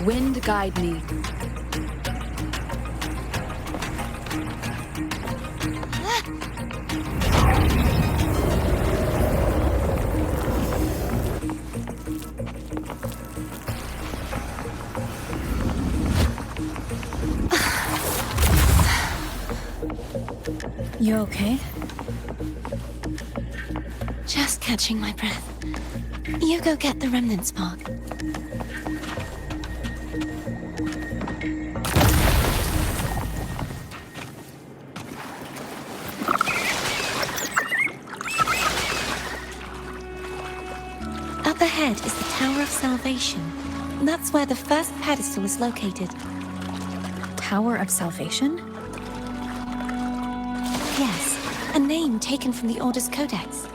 Wind guide me. You okay? Just catching my breath. You go get the remnant spark. Up ahead is the Tower of Salvation. That's where the first pedestal is located. Tower of Salvation? Yes, a name taken from the Order's Codex.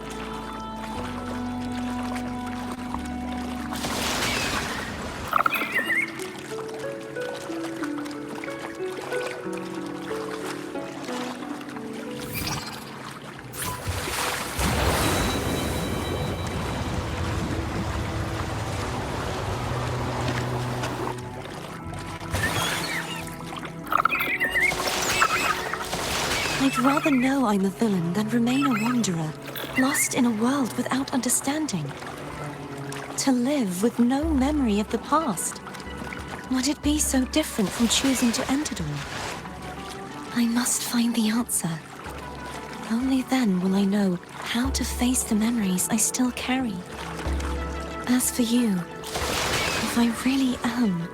I'd rather know I'm a villain than remain a wanderer, lost in a world without understanding. To live with no memory of the past. Would it be so different from choosing to end it all? I must find the answer. Only then will I know how to face the memories I still carry. As for you, if if I really am.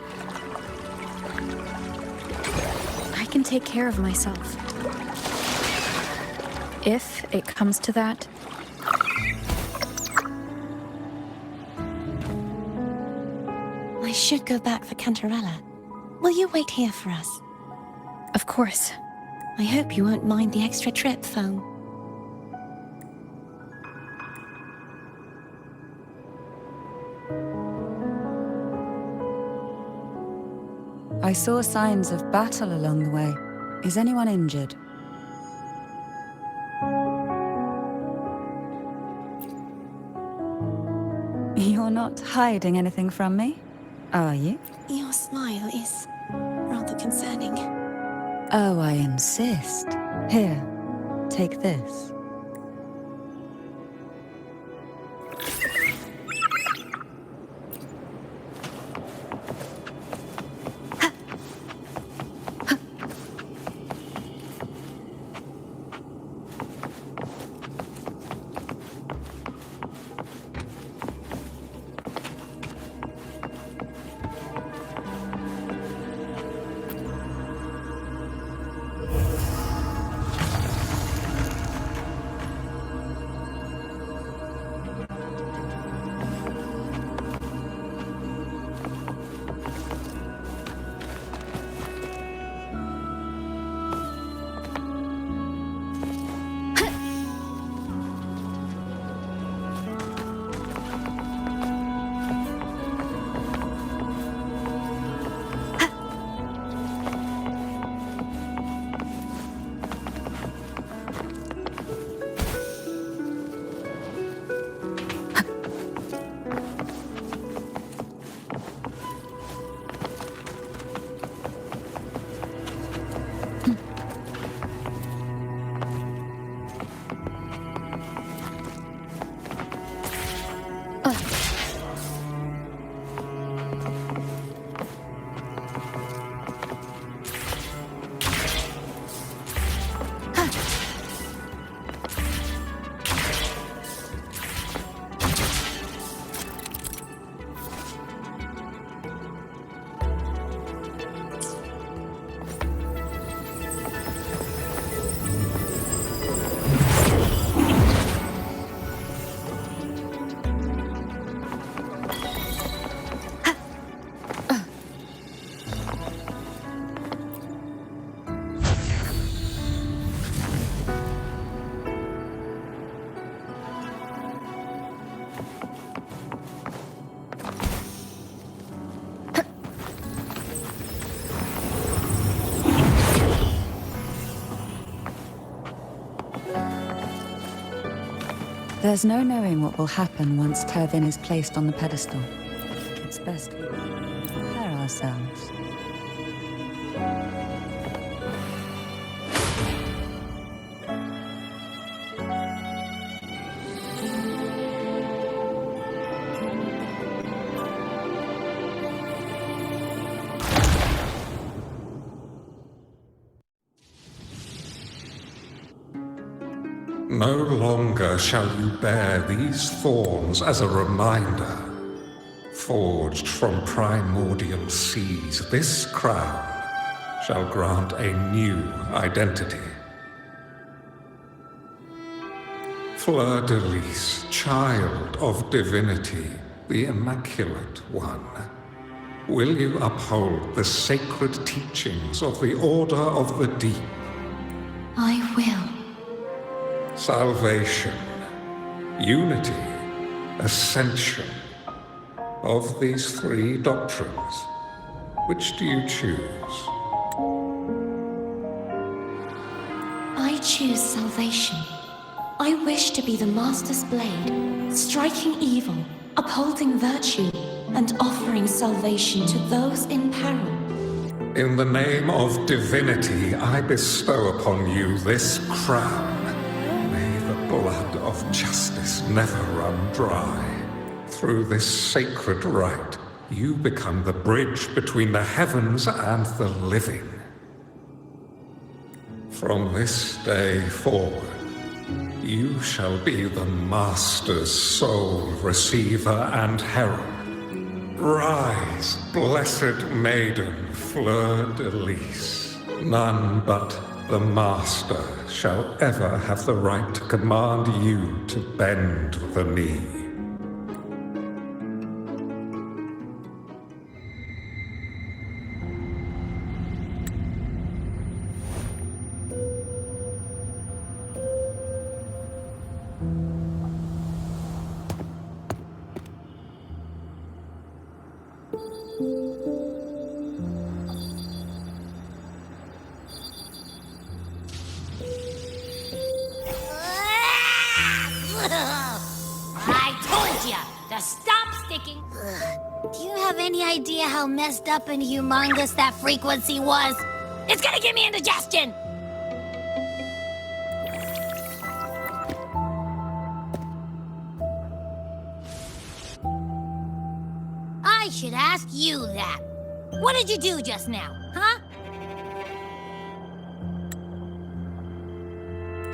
I can take care of myself. If it comes to that. I should go back for Cantarella. Will you wait here for us? Of course. I hope you won't mind the extra trip, Foe. I saw signs of battle along the way. Is anyone injured? You're not hiding anything from me, are you? Your smile is rather concerning. Oh, I insist. Here, take this. There's no knowing what will happen once Tervin is placed on the pedestal. It's best we prepare ourselves. No longer shall you bear these thorns as a reminder. Forged from primordial seas, this crown shall grant a new identity. Fleur-de-Lis, child of divinity, the Immaculate One, will you uphold the sacred teachings of the Order of the Deep? I will. Salvation, unity, ascension. Of these three doctrines, which do you choose? I choose salvation. I wish to be the Master's blade, striking evil, upholding virtue, and offering salvation to those in peril. In the name of divinity, I bestow upon you this crown. May the blood of justice never run dry. Through this sacred rite, you become the bridge between the heavens and the living. From this day forward, you shall be the Master's sole receiver and herald, Rise, blessed maiden, fleur-de-lis. None but the Master shall ever have the right to command you to bend the knee. I told ya to stop sticking. Do you have any idea how messed up and humongous that frequency was? It's gonna give me indigestion! I should ask you that. What did you do just now, huh?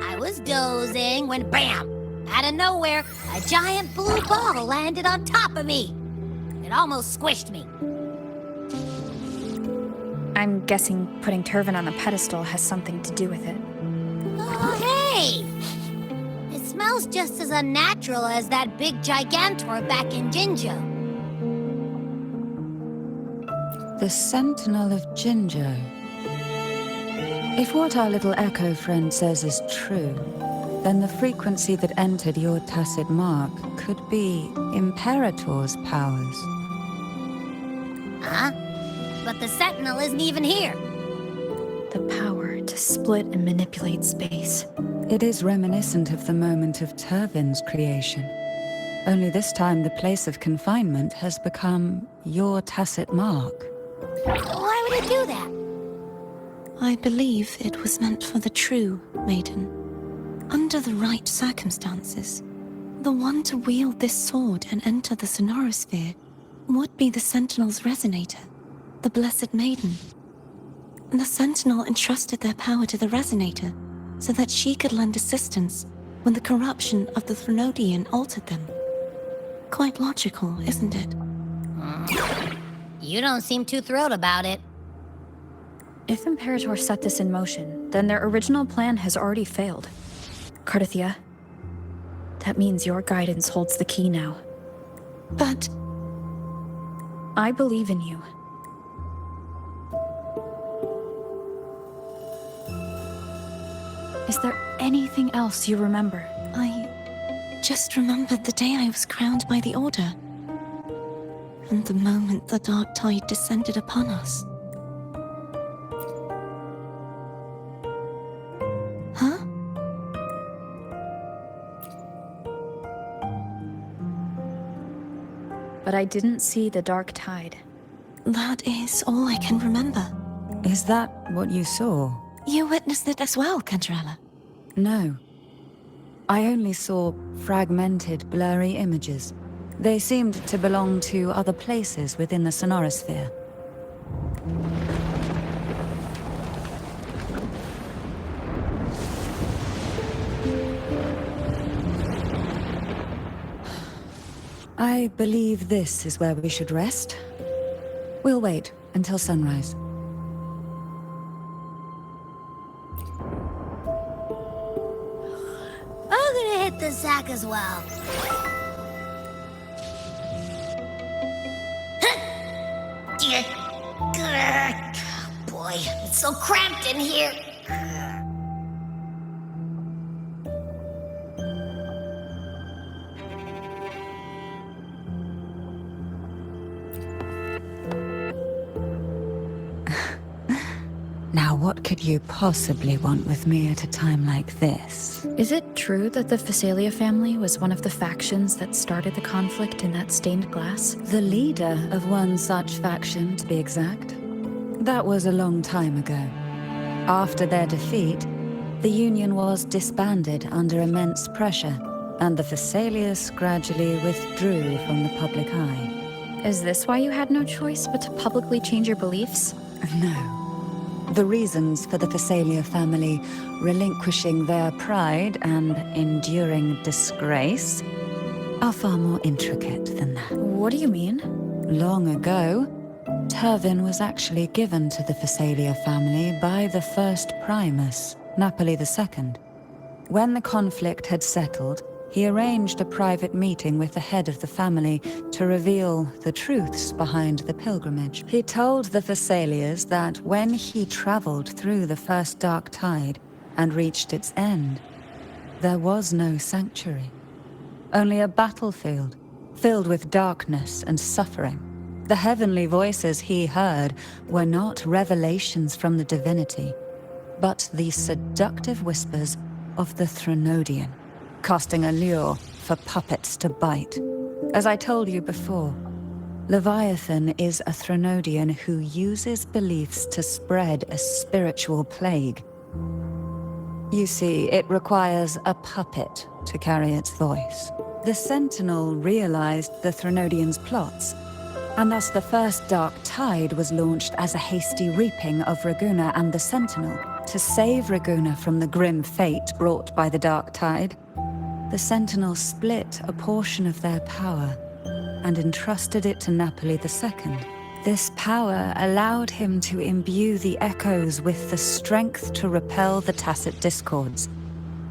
I was dozing when BAM! Out of nowhere, a giant blue ball landed on top of me. It almost squished me. I'm guessing putting Turvin on the pedestal has something to do with it. Oh, hey! It smells just as unnatural as that big gigantor back in Jinjo. The Sentinel of Jinjo. If what our little echo friend says is true, then the frequency that entered your tacit mark could be Imperator's powers. Huh? But the Sentinel isn't even here. The power to split and manipulate space. It is reminiscent of the moment of Turvin's creation. Only this time the place of confinement has become your tacit mark. Why would it do that? I believe it was meant for the true, maiden. Under the right circumstances, the one to wield this sword and enter the sonorosphere would be the Sentinel's resonator, the Blessed Maiden. The Sentinel entrusted their power to the resonator so that she could lend assistance when the corruption of the Threnodian altered them. Quite logical, isn't it? You don't seem too thrilled about it. If Imperator set this in motion, then their original plan has already failed. Cardithia, that means your guidance holds the key now. But I believe in you. Is there anything else you remember? I just remembered the day I was crowned by the Order, and the moment the dark tide descended upon us. Huh? But I didn't see the dark tide. That is all I can remember. Is that what you saw? You witnessed it as well, Cantarella. No. I only saw fragmented, blurry images. They seemed to belong to other places within the sonorosphere. I believe this is where we should rest. We'll wait until sunrise. I'm gonna hit the sack as well. Boy, it's so cramped in here. Now, what could you possibly want with me at a time like this? Is it true that the Phasalia family was one of the factions that started the conflict in that stained glass? The leader of one such faction, to be exact. That was a long time ago. After their defeat, the Union was disbanded under immense pressure, and the Phasalius gradually withdrew from the public eye. Is this why you had no choice but to publicly change your beliefs? No. The reasons for the Phasalia family relinquishing their pride and enduring disgrace are far more intricate than that. What do you mean? Long ago, Turvin was actually given to the Phasalia family by the first Primus, Napoli II. When the conflict had settled, he arranged a private meeting with the head of the family to reveal the truths behind the pilgrimage. He told the Phasalias that when he traveled through the first dark tide and reached its end, there was no sanctuary, only a battlefield filled with darkness and suffering. The heavenly voices he heard were not revelations from the divinity, but the seductive whispers of the Threnodian, casting a lure for puppets to bite. As I told you before, Leviathan is a Threnodian who uses beliefs to spread a spiritual plague. You see, it requires a puppet to carry its voice. The Sentinel realized the Threnodian's plots, and thus the first Dark Tide was launched as a hasty reaping of Raguna and the Sentinel. To save Raguna from the grim fate brought by the Dark Tide, the Sentinel split a portion of their power and entrusted it to Napoli II. This power allowed him to imbue the echoes with the strength to repel the tacit discords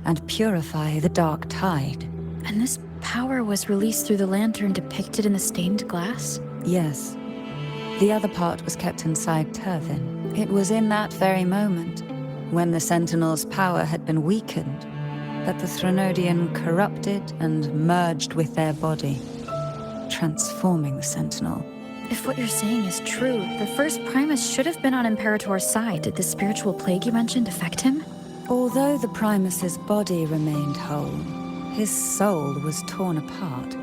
and purify the Dark Tide. And this power was released through the lantern depicted in the stained glass? Yes. The other part was kept inside Turvin. It was in that very moment, when the Sentinel's power had been weakened, that the Threnodian corrupted and merged with their body, transforming the Sentinel. If what you're saying is true, the first Primus should have been on Imperator's side. Did the spiritual plague you mentioned affect him? Although the Primus's body remained whole, his soul was torn apart,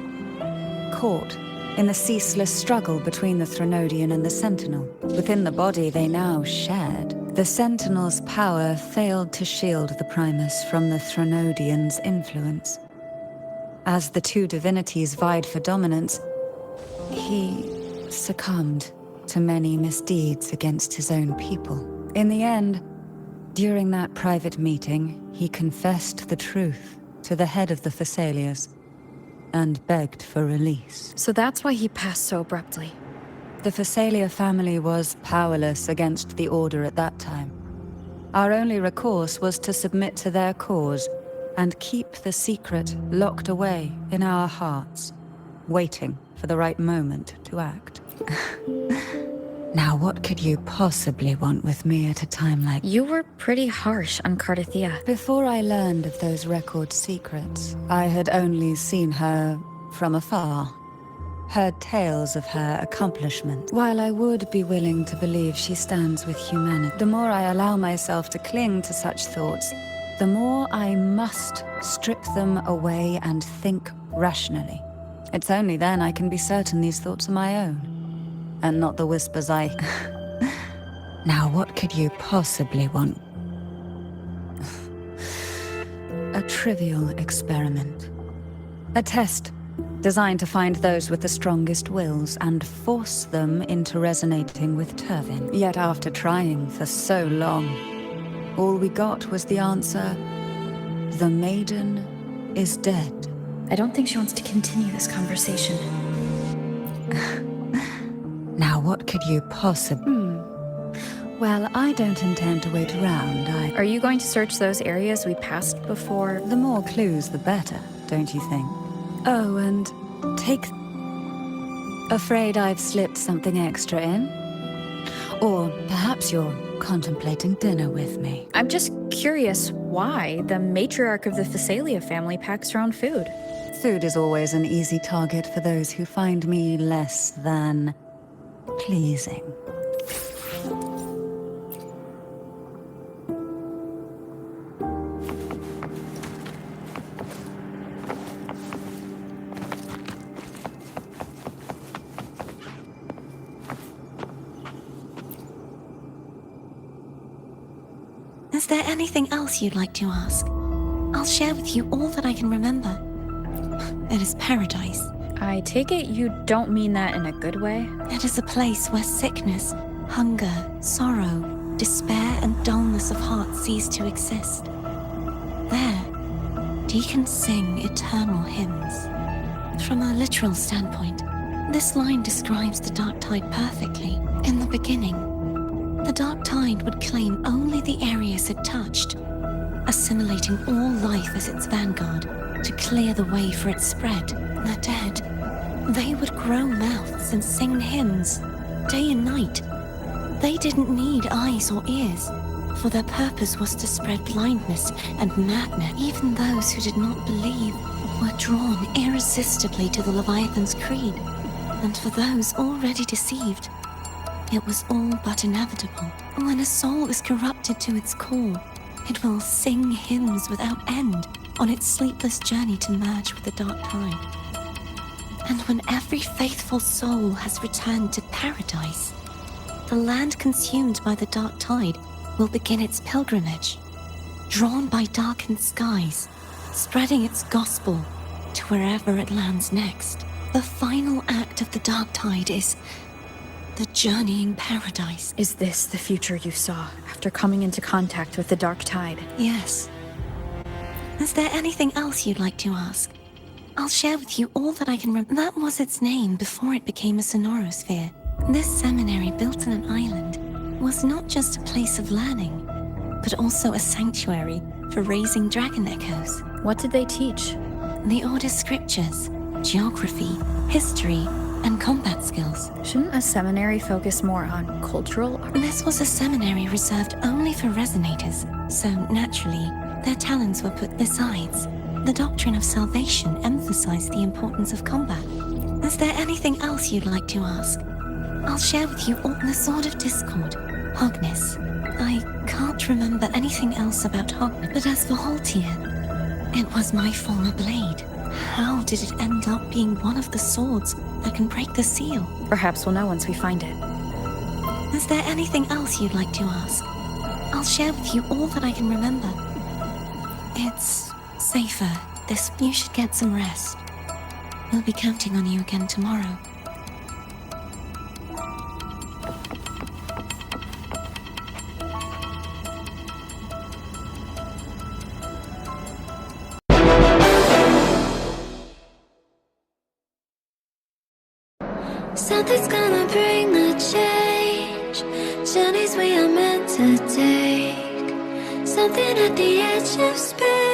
caught in the ceaseless struggle between the Threnodian and the Sentinel. Within the body they now shared, the Sentinel's power failed to shield the Primus from the Threnodian's influence. As the two divinities vied for dominance, he succumbed to many misdeeds against his own people. In the end, during that private meeting, he confessed the truth to the head of the Phasalias and begged for release. So that's why he passed so abruptly. The Phasalia family was powerless against the Order at that time. Our only recourse was to submit to their cause and keep the secret locked away in our hearts, waiting for the right moment to act. Now what could you possibly want with me at a time like... You were pretty harsh on Cardathia. Before I learned of those record secrets, I had only seen her from afar, heard tales of her accomplishment. While I would be willing to believe she stands with humanity, the more I allow myself to cling to such thoughts, the more I must strip them away and think rationally. It's only then I can be certain these thoughts are my own, and not the whispers I... Now what could you possibly want? A trivial experiment. A test designed to find those with the strongest wills and force them into resonating with Turvin. Yet after trying for so long, all we got was the answer, the maiden is dead. I don't think she wants to continue this conversation. Now what could you possibly... Well, I don't intend to wait around. Are you going to search those areas we passed before? The more clues, the better, don't you think? Oh, and take... Afraid I've slipped something extra in? Or perhaps you're contemplating dinner with me. I'm just curious why the matriarch of the Phasalia family packs her own food. Food is always an easy target for those who find me less than... pleasing. Is there anything else you'd like to ask? I'll share with you all that I can remember. It is paradise. I take it you don't mean that in a good way? It is a place where sickness, hunger, sorrow, despair, and dullness of heart cease to exist. There, deacons sing eternal hymns. From a literal standpoint, This line describes the Dark Tide perfectly. In the beginning, the Dark Tide would claim only the areas it touched, assimilating all life as its vanguard to clear the way for its spread. The dead, they would grow mouths and sing hymns, day and night. They didn't need eyes or ears, for their purpose was to spread blindness and madness. Even those who did not believe were drawn irresistibly to the Leviathan's creed. And for those already deceived, it was all but inevitable. When a soul is corrupted to its core, it will sing hymns without end on its sleepless journey to merge with the Dark Tide. And when every faithful soul has returned to paradise, the land consumed by the Dark Tide will begin its pilgrimage, drawn by darkened skies, spreading its gospel to wherever it lands next. The final act of the Dark Tide is the journeying paradise. Is this the future you saw after coming into contact with the Dark Tide? Yes. Is there anything else you'd like to ask? I'll share with you all that I can remember. That was its name before it became a sonorosphere. This seminary, built on an island, was not just a place of learning, but also a sanctuary for raising dragon echoes. What did they teach? The Order's scriptures, geography, history, and combat skills. Shouldn't a seminary focus more on cultural art? This was a seminary reserved only for resonators, so naturally, their talents were put besides. The doctrine of salvation emphasized the importance of combat. Is there anything else you'd like to ask? I'll share with you all the Sword of Discord, Hogness. I can't remember anything else about Hogness, but as for Haltier, it was my former blade. How did it end up being one of the swords that can break the seal? Perhaps we'll know once we find it. Is there anything else you'd like to ask? I'll share with you all that I can remember. It's safer. You should get some rest. We'll be counting on you again tomorrow. Something's gonna bring the change. Journeys we are meant to take. Something at the edge of space.